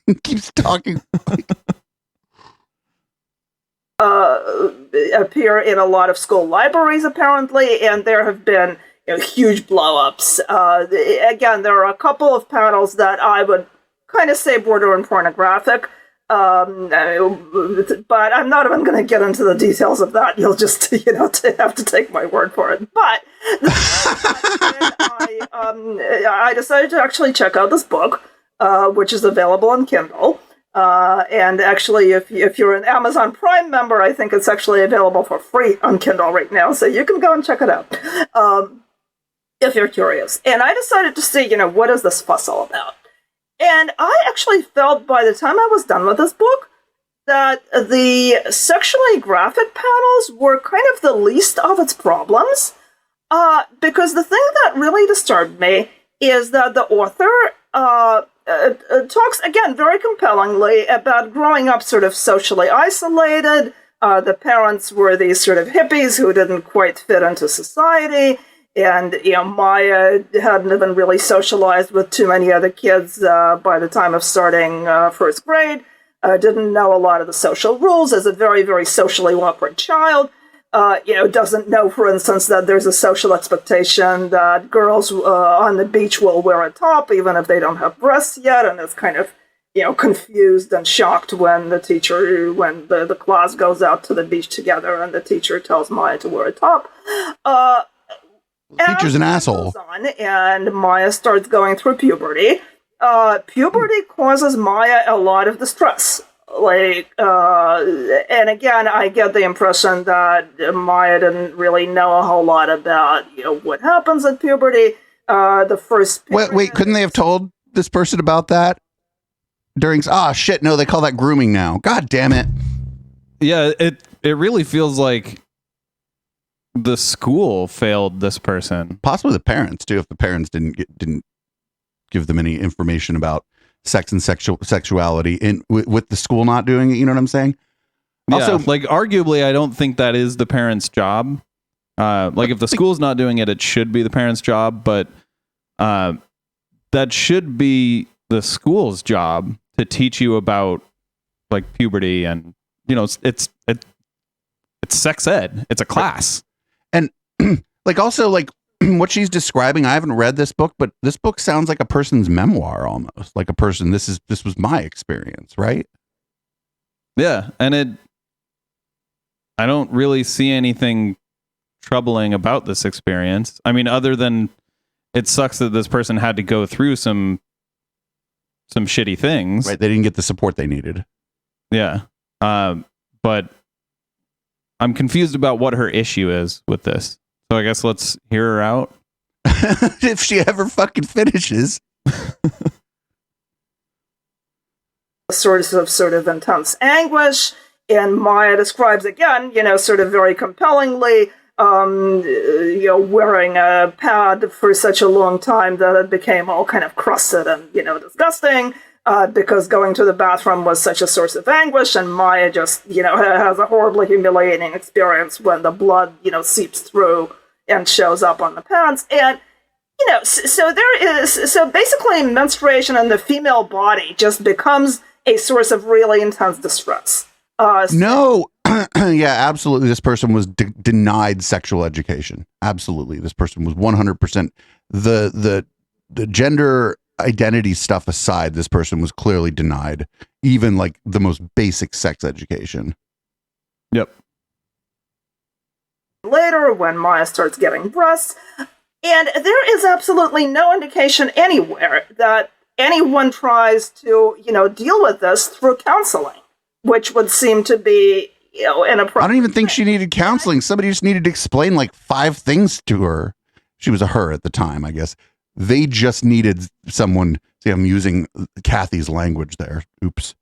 and keeps talking. Appear in a lot of school libraries, apparently, and there have been huge blow-ups. Again, there are a couple of panels that I would kind of say borderline pornographic, but I'm not even going to get into the details of that. You'll just, have to take my word for it. But I decided to actually check out this book, which is available on Kindle. And actually, if you're an Amazon Prime member, I think it's actually available for free on Kindle right now, so you can go and check it out if you're curious. And I decided to see, what is this fuss all about? And I actually felt by the time I was done with this book that the sexually graphic panels were kind of the least of its problems, because the thing that really disturbed me is that the author talks, again, very compellingly about growing up sort of socially isolated. The parents were these sort of hippies who didn't quite fit into society. And, Maya hadn't even really socialized with too many other kids by the time of starting first grade. Didn't know a lot of the social rules as a very, very socially awkward child. Doesn't know, for instance, that there's a social expectation that girls on the beach will wear a top even if they don't have breasts yet, and is kind of, confused and shocked when the class goes out to the beach together and the teacher tells Maya to wear a top. The teacher's an asshole. And Maya starts going through puberty. Puberty causes Maya a lot of distress. And again, I get the impression that Maya didn't really know a whole lot about, what happens at puberty. The first wait, couldn't they have told this person about that during? Shit, no, they call that grooming now. God damn it. Yeah, it really feels like the school failed this person. Possibly the parents too, if the parents didn't give them any information about sex and sexuality with the school not doing it. You know what I'm saying? Also, arguably, I don't think that is the parents' job. If the school's not doing it, it should be the parents' job, but that should be the school's job to teach you about puberty and, it's sex ed. It's a class. And what she's describing, I haven't read this book, but this book sounds like a person's memoir almost. Like a person, this was my experience, right? Yeah, and I don't really see anything troubling about this experience. I mean, other than it sucks that this person had to go through some shitty things. Right, they didn't get the support they needed. Yeah. But I'm confused about what her issue is with this. So I guess let's hear her out. If she ever fucking finishes. Source of sort of intense anguish. And Maya describes again, sort of very compellingly, wearing a pad for such a long time that it became all kind of crusted and, disgusting. Because going to the bathroom was such a source of anguish, and Maya just, has a horribly humiliating experience when the blood, seeps through and shows up on the pants. And, so basically menstruation in the female body just becomes a source of really intense distress. No. Yeah, absolutely. This person was denied sexual education. Absolutely. This person was 100%. The gender identity stuff aside, this person was clearly denied even the most basic sex education. Yep. Later, when Maya starts getting breasts, and there is absolutely no indication anywhere that anyone tries to, deal with this through counseling, which would seem to be, inappropriate. I don't even think she needed counseling. Somebody just needed to explain 5 things to her. She was a her at the time, I guess. They just needed someone. See, I'm using Cathy's language there. Oops.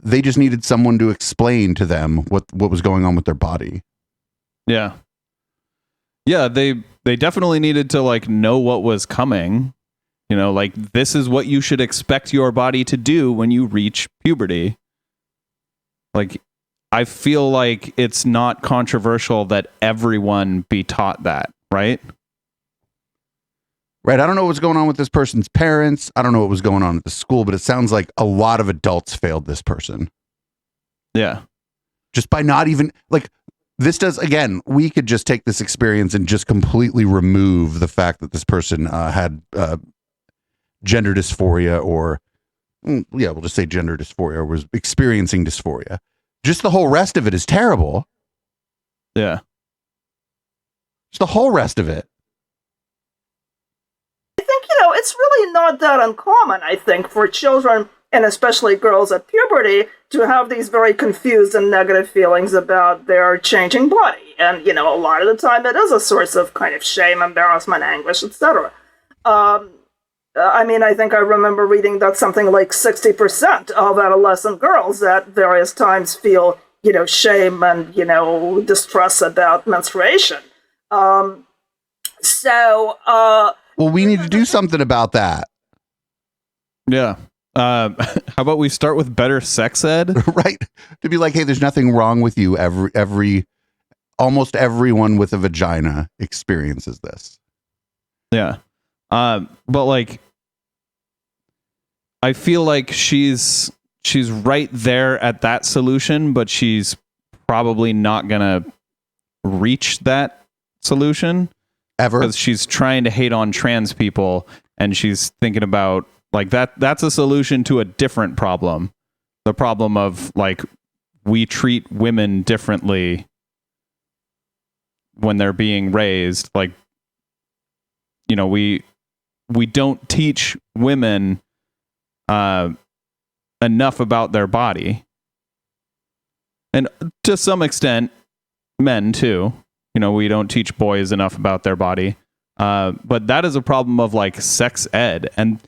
They just needed someone to explain to them what was going on with their body. Yeah. Yeah, they definitely needed to know what was coming. This is what you should expect your body to do when you reach puberty. I feel like it's not controversial that everyone be taught that, right? Right. I don't know what's going on with this person's parents. I don't know what was going on at the school, but it sounds like a lot of adults failed this person. Yeah. Just by not even this does, again, we could just take this experience and just completely remove the fact that this person had gender dysphoria or we'll just say gender dysphoria or was experiencing dysphoria. Just the whole rest of it is terrible. Yeah. Just the whole rest of it. It's really not that uncommon, I think, for children, and especially girls at puberty, to have these very confused and negative feelings about their changing body. And, a lot of the time it is a source of kind of shame, embarrassment, anguish, etc. I mean, I think I remember reading that something like 60% of adolescent girls at various times feel, shame and, distress about menstruation. Well, we need to do something about that. Yeah. How about we start with better sex ed? Right. To be like, hey, there's nothing wrong with you. Almost everyone with a vagina experiences this. Yeah. But like, I feel like she's right there at that solution, but she's probably not gonna reach that solution ever, because she's trying to hate on trans people, and she's thinking about like that's a solution to a different problem. The problem of like we treat women differently when they're being raised. Like, we don't teach women enough about their body, and to some extent men too. We don't teach boys enough about their body, but that is a problem of like sex ed. And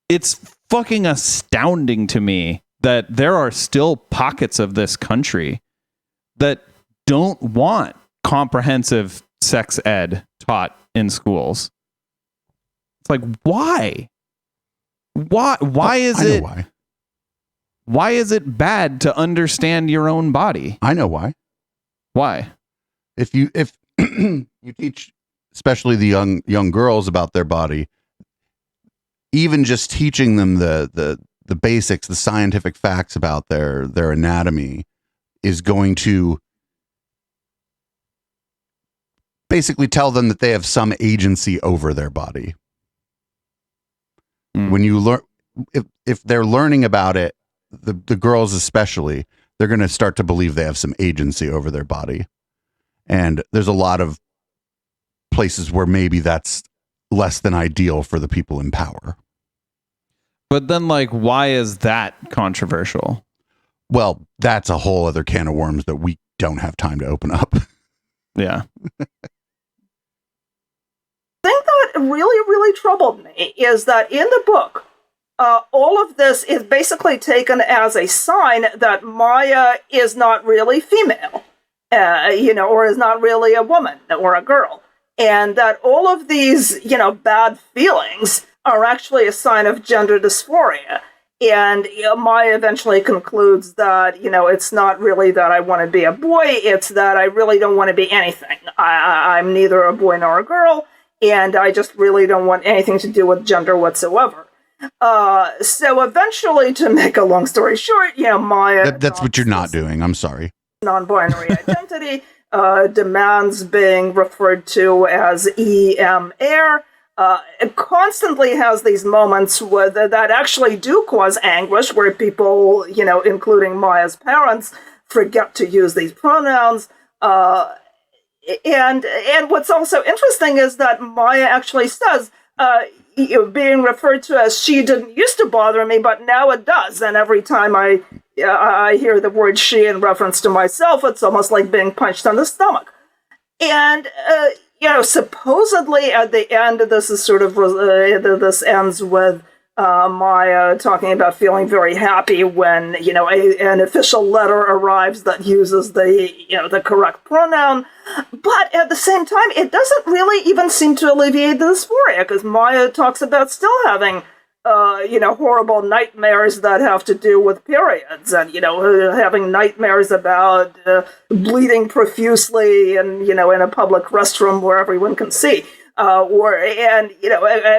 it's fucking astounding to me that there are still pockets of this country that don't want comprehensive sex ed taught in schools. It's like, why is it why is it bad to understand your own body? I know why. If you teach especially the young girls about their body, even just teaching them the basics, the scientific facts about their anatomy is going to basically tell them that they have some agency over their body. When you learn, if they're learning about it, the girls especially, they're going to start to believe they have some agency over their body. And there's a lot of places where maybe that's less than ideal for the people in power. But then, like, why is that controversial? Well, that's a whole other can of worms that we don't have time to open up. Yeah. The thing that really, really troubled me is that in the book, all of this is basically taken as a sign that Maya is not really female, or is not really a woman or a girl. And that all of these, bad feelings are actually a sign of gender dysphoria. And Maya eventually concludes that, it's not really that I want to be a boy, it's that I really don't want to be anything. I'm neither a boy nor a girl, and I just really don't want anything to do with gender whatsoever. So eventually, to make a long story short, Maya... That's what you're not doing, I'm sorry. Non-binary identity, demands being referred to as EM-air, it constantly has these moments that actually do cause anguish, where people, including Maya's parents, forget to use these pronouns. And what's also interesting is that Maya actually says, being referred to as she didn't used to bother me, but now it does. And every time I hear the word she in reference to myself, it's almost like being punched in the stomach. And, supposedly at the end, this is sort of, this ends with Maya talking about feeling very happy when, an official letter arrives that uses the correct pronoun. But at the same time, it doesn't really even seem to alleviate the dysphoria, because Maya talks about still having, horrible nightmares that have to do with periods, and, having nightmares about bleeding profusely and, in a public restroom where everyone can see. A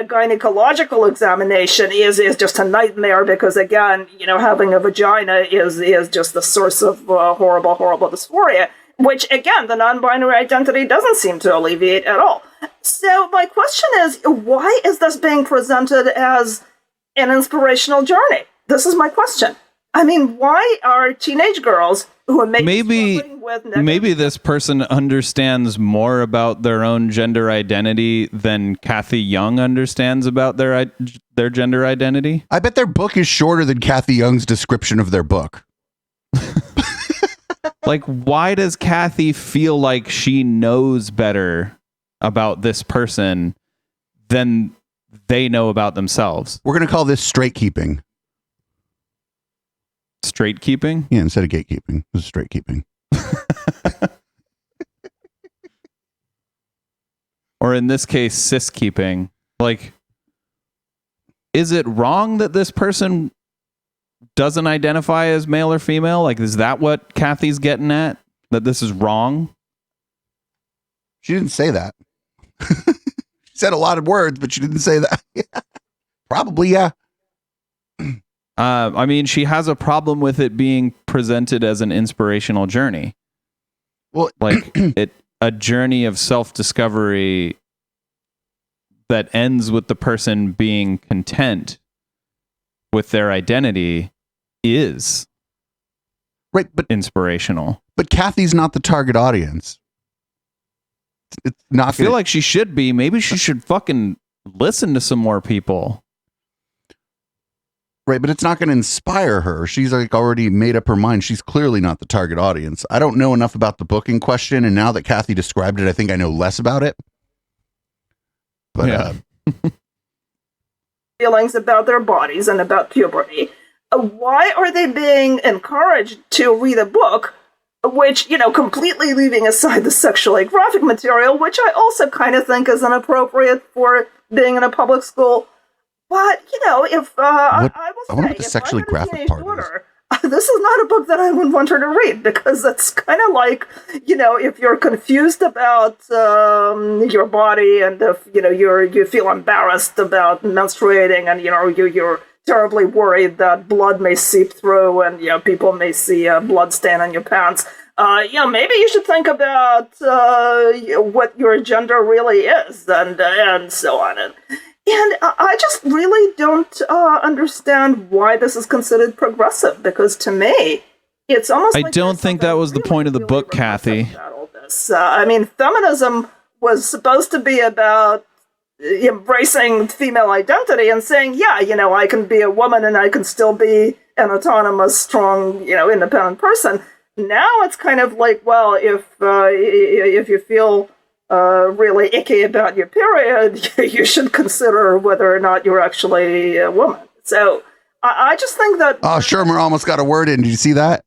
gynecological examination is just a nightmare because, again, having a vagina is just the source of horrible, horrible dysphoria, which, again, the non-binary identity doesn't seem to alleviate at all. So my question is, why is this being presented as an inspirational journey? This is my question. I mean, why are teenage girls who are maybe this person understands more about their own gender identity than Cathy Young understands about their gender identity? I bet their book is shorter than Cathy Young's description of their book. Like, why does Cathy feel like she knows better about this person than they know about themselves. We're going to call this straight keeping. Straight keeping? Yeah, instead of gatekeeping, this is straight keeping. Or in this case, cis keeping. Like, is it wrong that this person doesn't identify as male or female? Like, is that what Cathy's getting at? That this is wrong? She didn't say that. She said a lot of words, but she didn't say that. Probably, yeah. I mean, she has a problem with it being presented as an inspirational journey. Well, Like, a journey of self-discovery that ends with the person being content with their identity is right, but inspirational. But Cathy's not the target audience. It's not. I feel like she should be. Maybe she should fucking listen to some more people. Right, but it's not going to inspire her. She's like already made up her mind. She's clearly not the target audience. I don't know enough about the book in question, and now that Cathy described it, I think I know less about it. But Yeah. Feelings about their bodies and about puberty. Why are they being encouraged to read a book which, completely leaving aside the sexually graphic material, which I also kind of think is inappropriate for being in a public school? But, if I wonder what the sexually graphic part is. This is not a book that I would want her to read, because it's kind of like, if you're confused about your body, and if, you feel embarrassed about menstruating, and, you're terribly worried that blood may seep through and, people may see a blood stain on your pants. Maybe you should think about what your gender really is, and so on. And I just really don't understand why this is considered progressive, because to me, it's almost I don't think that was the point of the book, Cathy. Feminism was supposed to be about embracing female identity and saying, I can be a woman and I can still be an autonomous, strong, independent person. Now it's kind of like, well, if you feel really icky about your period, you should consider whether or not you're actually a woman. So I just think that... Oh, Shermer almost got a word in. Did you see that?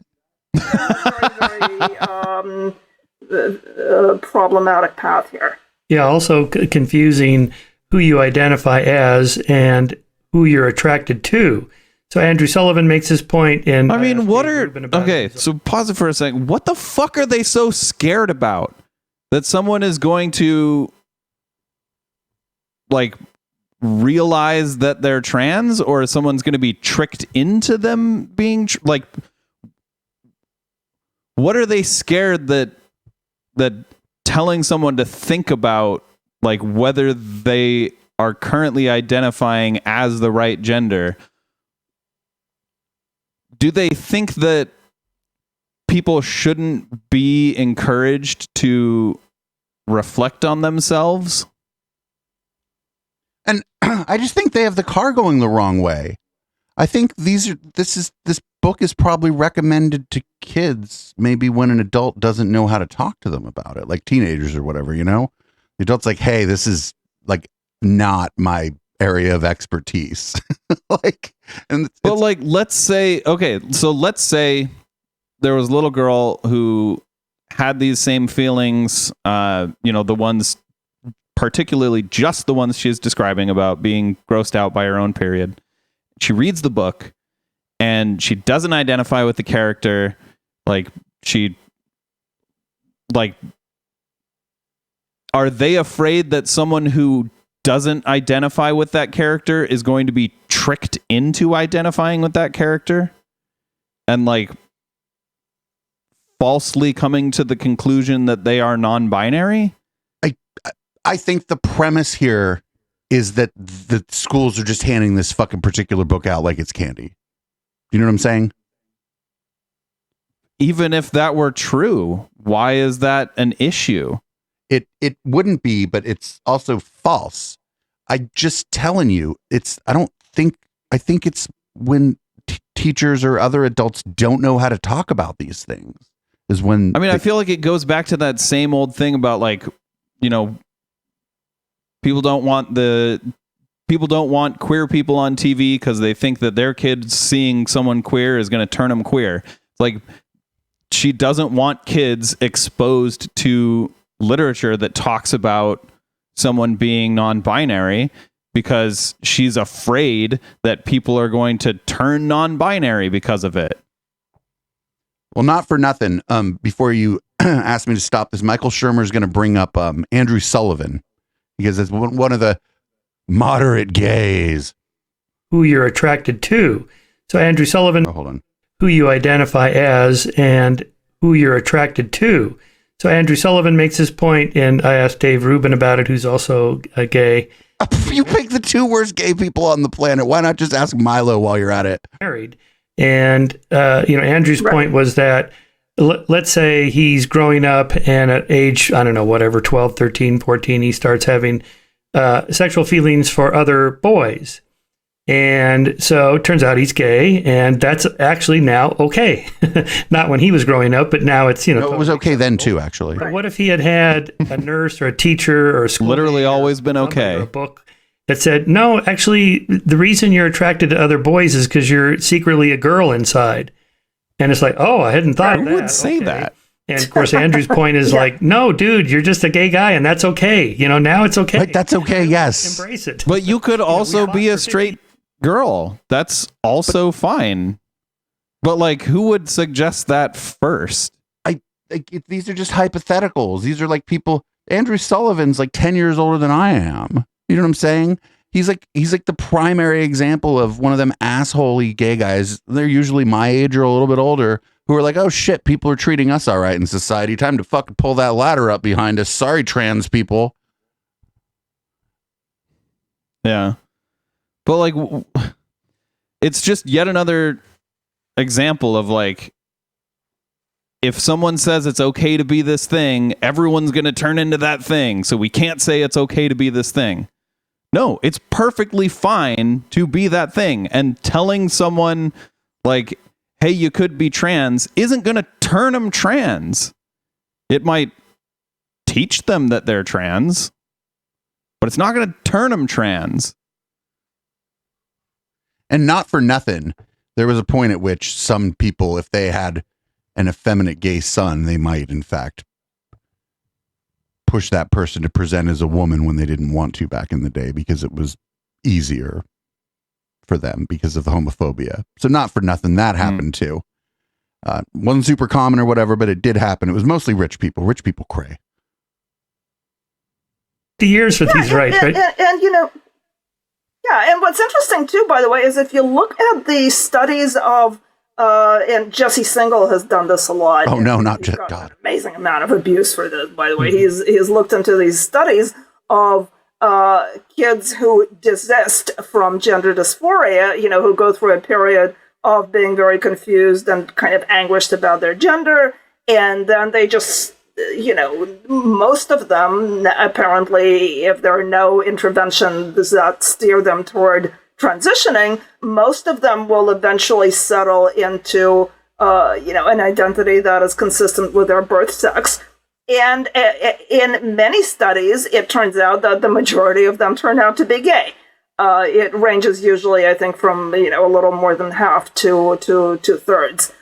Very problematic path here. Yeah, also confusing who you identify as and who you're attracted to. So Andrew Sullivan makes his point in... Okay, so pause it for a second. What the fuck are they so scared about? That someone is going to, realize that they're trans, or someone's going to be tricked into them being, what are they scared that telling someone to think about, whether they are currently identifying as the right gender? Do they think that people shouldn't be encouraged to reflect on themselves? And I just think they have the car going the wrong way. I think this book is probably recommended to kids, maybe when an adult doesn't know how to talk to them about it, like teenagers or whatever, The adult's like, hey, this is not my area of expertise. Let's say there was a little girl who had these same feelings, the ones, particularly just the ones she's describing about being grossed out by her own period. She reads the book and she doesn't identify with the character. Are they afraid that someone who doesn't identify with that character is going to be tricked into identifying with that character? And falsely coming to the conclusion that they are non-binary? I think the premise here is that the schools are just handing this fucking particular book out like it's candy. You know what I'm saying? Even if that were true, why is that an issue? It wouldn't be, but it's also false. I just telling you, I think it's when teachers or other adults don't know how to talk about these things is when... I feel like it goes back to that same old thing about people don't want the people don't want queer people on TV because they think that their kids seeing someone queer is going to turn them queer. It's like she doesn't want kids exposed to literature that talks about someone being non-binary because she's afraid that people are going to turn non-binary because of it. Well, not for nothing. Before you ask me to stop this, Michael Shermer is going to bring up Andrew Sullivan because it's one of the moderate gays. Who you're attracted to. So Andrew Sullivan, Hold on. who you identify as and who you're attracted to. So Andrew Sullivan makes this point, and I asked Dave Rubin about it, who's also a gay. You pick the two worst gay people on the planet. Why not just ask Milo while you're at it? Married. And, Andrew's point was that, let's say he's growing up and at age, I don't know, whatever, 12, 13, 14, he starts having sexual feelings for other boys. And so it turns out he's gay, and that's actually now okay. Not when he was growing up, but now it's, No, it was okay then too, actually. But what if he had a nurse or a teacher or a school Literally leader always been or okay. or a book that said, no, actually, the reason you're attracted to other boys is because you're secretly a girl inside. And it's like, oh, I hadn't thought of that. Who would say Okay. that? And of course, Andrew's point is like, no, dude, you're just a gay guy, and that's okay. Now it's okay. Right, that's okay, yes. Embrace it. But you could also we be a fought for straight girl. That's also fine. But like, who would suggest that first? These are just hypotheticals. These are like people. Andrew Sullivan's like 10 years older than I am. You know what I'm saying? He's like the primary example of one of them assholey gay guys. They're usually my age or a little bit older, who are like, oh shit, people are treating us all right in society. Time to fucking pull that ladder up behind us. Sorry, trans people. Yeah. But like, it's just yet another example of like, if someone says it's okay to be this thing, everyone's going to turn into that thing. So we can't say it's okay to be this thing. No, it's perfectly fine to be that thing. And telling someone like, hey, you could be trans isn't going to turn them trans. It might teach them that they're trans, but it's not going to turn them trans. And not for nothing, there was a point at which some people, if they had an effeminate gay son, they might, in fact, push that person to present as a woman when they didn't want to back in the day because it was easier for them because of the homophobia. So not for nothing, that happened too. Wasn't super common or whatever, but it did happen. It was mostly rich people. Rich people cray. The years with these rights, right? And what's interesting too, by the way, is if you look at the studies of, and Jesse Singal has done this a lot. Oh no, not just God. God. An amazing amount of abuse for this, by the way. He's looked into these studies of kids who desist from gender dysphoria, who go through a period of being very confused and kind of anguished about their gender, and then they just, most of them, apparently, if there are no interventions that steer them toward transitioning, most of them will eventually settle into, an identity that is consistent with their birth sex. And in many studies, it turns out that the majority of them turn out to be gay. It ranges usually, I think, from, a little more than half to 2/3.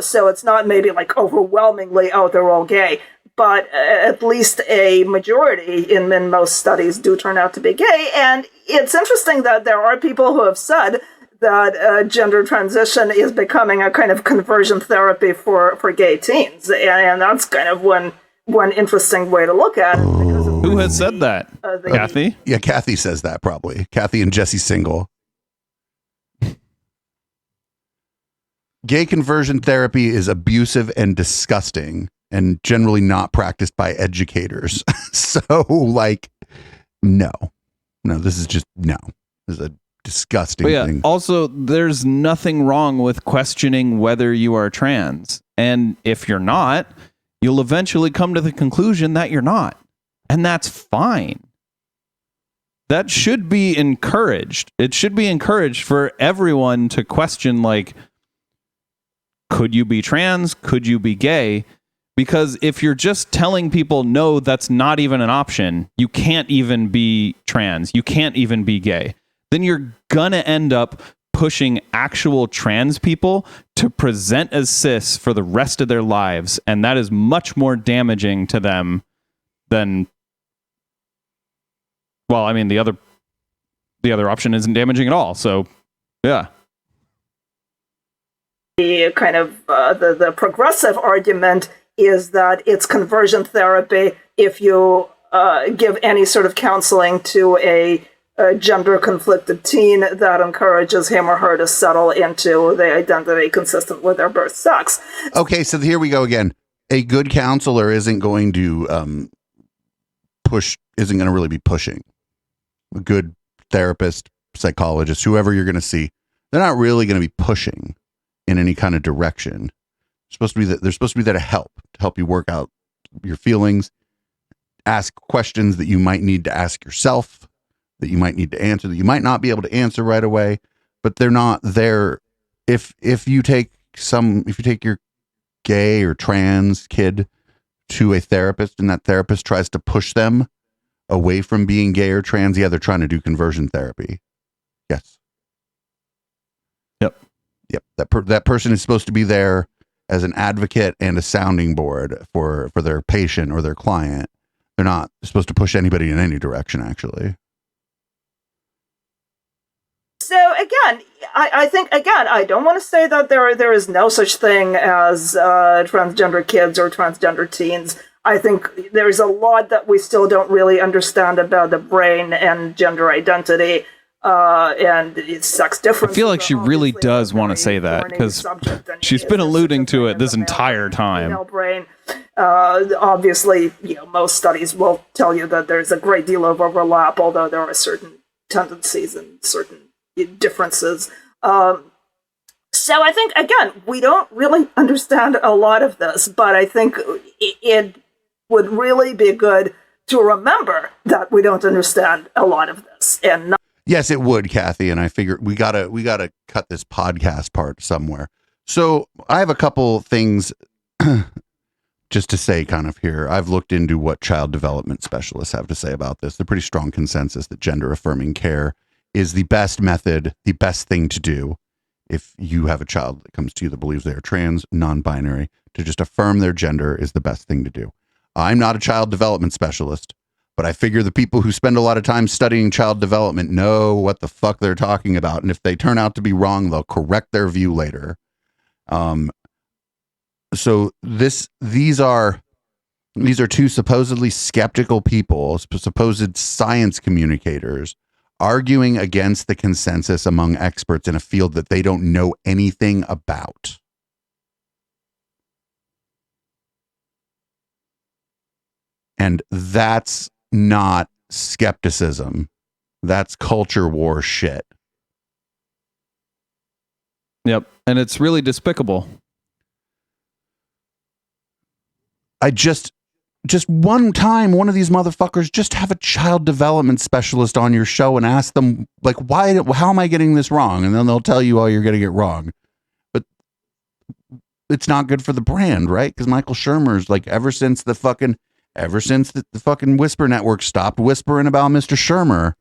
So it's not maybe like overwhelmingly, oh, they're all gay, but at least a majority in most studies do turn out to be gay. And it's interesting that there are people who have said that gender transition is becoming a kind of conversion therapy for gay teens. And that's kind of one interesting way to look at it. Because of Who has said that? Cathy? Yeah, Cathy says that probably. Cathy and Jesse Singal. Gay conversion therapy is abusive and disgusting and generally not practiced by educators. So, no, this is just, no. This is a disgusting thing. Also, there's nothing wrong with questioning whether you are trans. And if you're not, you'll eventually come to the conclusion that you're not. And that's fine. That should be encouraged. It should be encouraged for everyone to question, could you be trans? Could you be gay? Because if you're just telling people, no, that's not even an option, you can't even be trans, you can't even be gay, then you're gonna end up pushing actual trans people to present as cis for the rest of their lives. And that is much more damaging to them than, well, I mean, the other option isn't damaging at all. So, yeah. The kind of the progressive argument is that it's conversion therapy if you give any sort of counseling to a gender conflicted teen that encourages him or her to settle into the identity consistent with their birth sex. Okay, so here we go again. A good counselor isn't going to isn't going to really be pushing. A good therapist, psychologist, whoever you're going to see, they're not really going to be pushing in any kind of direction. They're supposed to be there to help you work out your feelings, ask questions that you might need to ask yourself, that you might need to answer, that you might not be able to answer right away, but they're not there. If you take your gay or trans kid to a therapist and that therapist tries to push them away from being gay or trans, yeah, they're trying to do conversion therapy. Yes. Yep. That person is supposed to be there as an advocate and a sounding board for their patient or their client. They're not supposed to push anybody in any direction, actually. So again, I think, I don't want to say that there is no such thing as transgender kids or transgender teens. I think there's a lot that we still don't really understand about the brain and gender identity. And its sex differences. I feel like she really does want to say that because she's been alluding to it this entire time. Brain. Obviously, most studies will tell you that there's a great deal of overlap, although there are certain tendencies and certain differences. So I think, again, we don't really understand a lot of this, but I think it would really be good to remember that we don't understand a lot of this and not. Yes, it would, Cathy, and I figured we gotta cut this podcast part somewhere. So I have a couple things just to say kind of here. I've looked into what child development specialists have to say about this. They're pretty strong consensus that gender affirming care is the best method, the best thing to do if you have a child that comes to you that believes they are trans, non-binary, to just affirm their gender is the best thing to do. I'm not a child development specialist, but I figure the people who spend a lot of time studying child development know what the fuck they're talking about. And if they turn out to be wrong, they'll correct their view later. So these are two supposedly skeptical people, supposed science communicators, arguing against the consensus among experts in a field that they don't know anything about. And that's not skepticism. That's culture war shit. Yep. And it's really despicable. I just one time, one of these motherfuckers, just have a child development specialist on your show and ask them, like, how am I getting this wrong? And then they'll tell you, oh, you're getting it wrong. But it's not good for the brand, right? Because Michael Shermer's like, ever since the fucking Whisper Network stopped whispering about Mr. Shermer,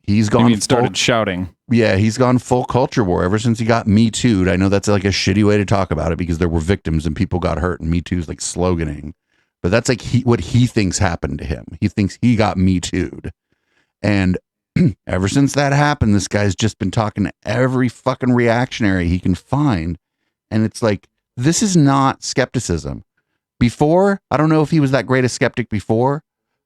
he's gone started shouting. Yeah, he's gone full culture war ever since he got Me Too'd. I know that's like a shitty way to talk about it because there were victims and people got hurt and Me Too's like sloganing. But that's like what he thinks happened to him. He thinks he got Me Too'd. And ever since that happened, this guy's just been talking to every fucking reactionary he can find. And it's like, this is not skepticism. Before, I don't know if he was that great a skeptic before,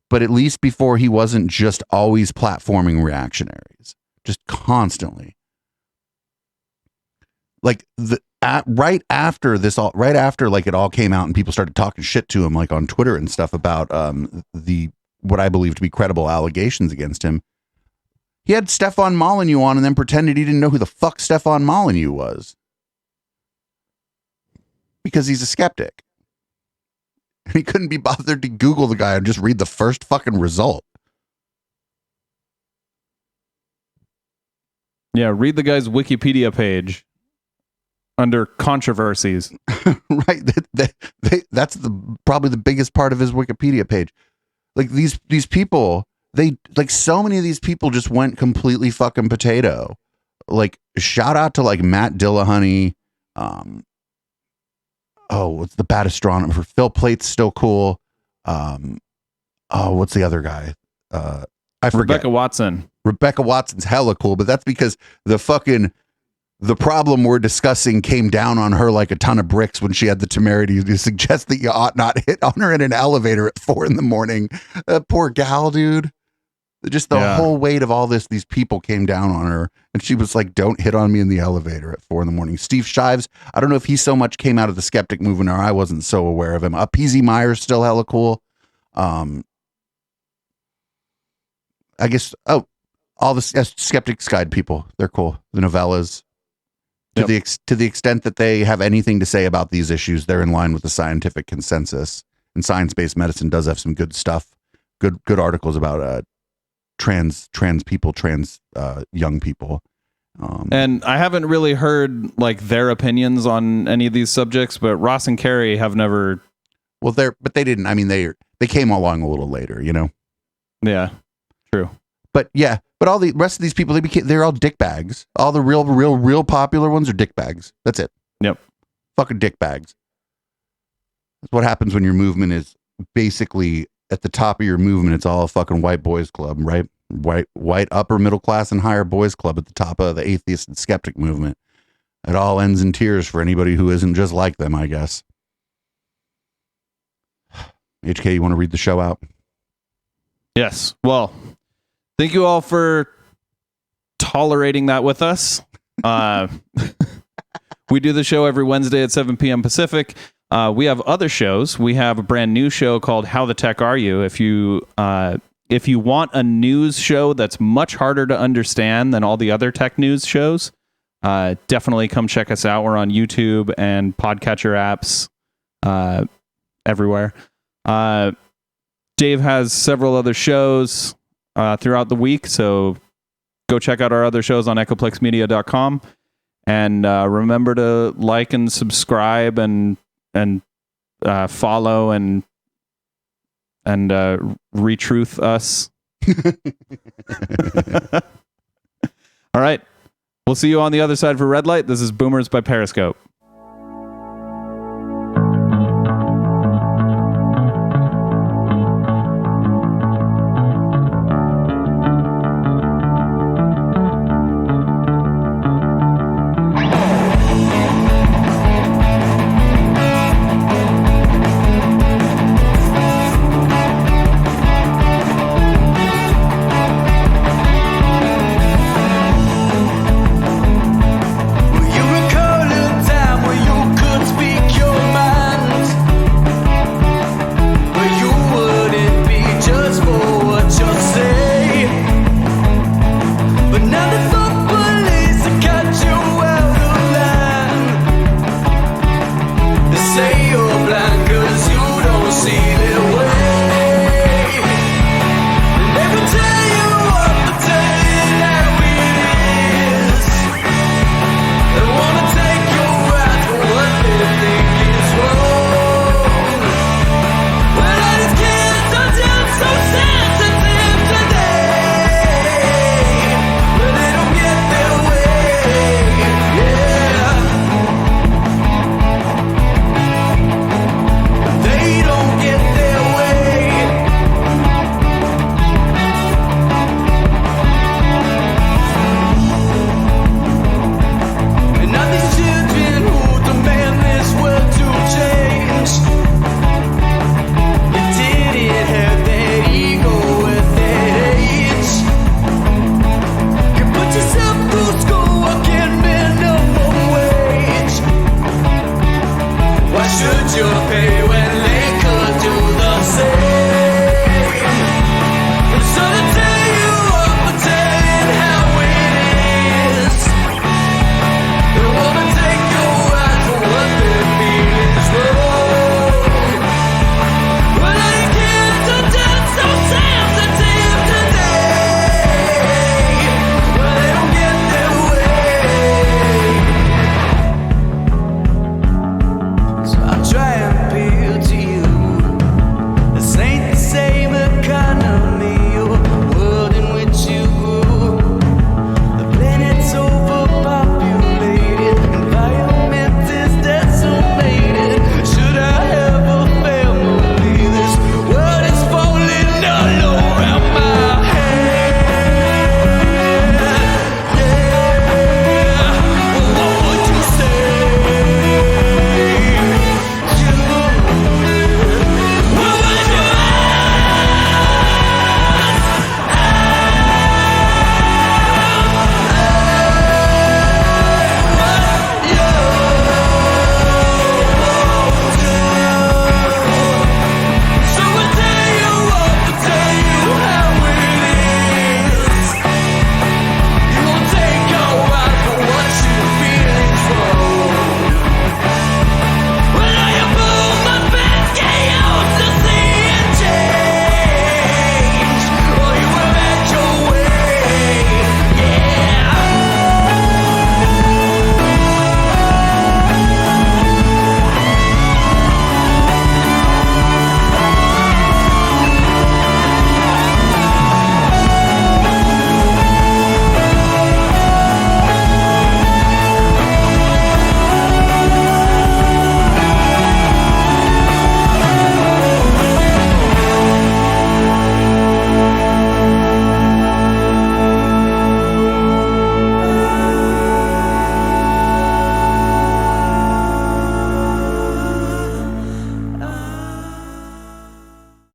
but at least before he wasn't just always platforming reactionaries, just constantly. Like right after like it all came out and people started talking shit to him, like on Twitter and stuff about what I believe to be credible allegations against him. He had Stefan Molyneux on and then pretended he didn't know who the fuck Stefan Molyneux was because he's a skeptic. He couldn't be bothered to Google the guy and just read the first fucking result. Yeah, read the guy's Wikipedia page. under controversies. Right. That's probably the biggest part of his Wikipedia page. Like these people, so many of these people just went completely fucking potato. Like shout out to like Matt Dillahunty. What's the bad astronomer? Phil Plate's still cool. What's the other guy? I forget. Rebecca Watson. Rebecca Watson's hella cool, but that's because the problem we're discussing came down on her like a ton of bricks when she had the temerity to suggest that you ought not hit on her in an elevator at 4 a.m. Poor gal, dude. Just the whole weight of all these people came down on her, and she was like, "Don't hit on me in the elevator at 4 a.m." Steve Shives, I don't know if he so much came out of the skeptic movement, or I wasn't so aware of him. PZ Myers still hella cool. I guess. All the Skeptics Guide people, they're cool. The novellas, to the extent that they have anything to say about these issues, they're in line with the scientific consensus. And science-based medicine does have some good stuff, good articles about trans people, young people. And I haven't really heard like their opinions on any of these subjects, but Ross and Carrie have never. Well, they didn't. I mean, they came along a little later, you know. Yeah, true. But all the rest of these people, they're all dickbags. All the real popular ones are dickbags. That's it. Yep. Fucking dickbags. That's what happens when your movement is basically at the top of your movement. It's all a fucking white boys club, right? White upper middle class and higher boys club at the top of the atheist and skeptic movement. It all ends in tears for anybody who isn't just like them, I guess. HK, you want to read the show out? Yes. Well, thank you all for tolerating that with us. We do the show every Wednesday at 7 p.m. Pacific. We have other shows. We have a brand new show called How the Tech Are You? If you want a news show that's much harder to understand than all the other tech news shows, definitely come check us out. We're on YouTube and podcatcher apps everywhere. Dave has several other shows throughout the week, so go check out our other shows on echoplexmedia.com, and remember to like and subscribe and follow and retruth us. All right, we'll see you on the other side for Red Light. This is Boomers by Periscope.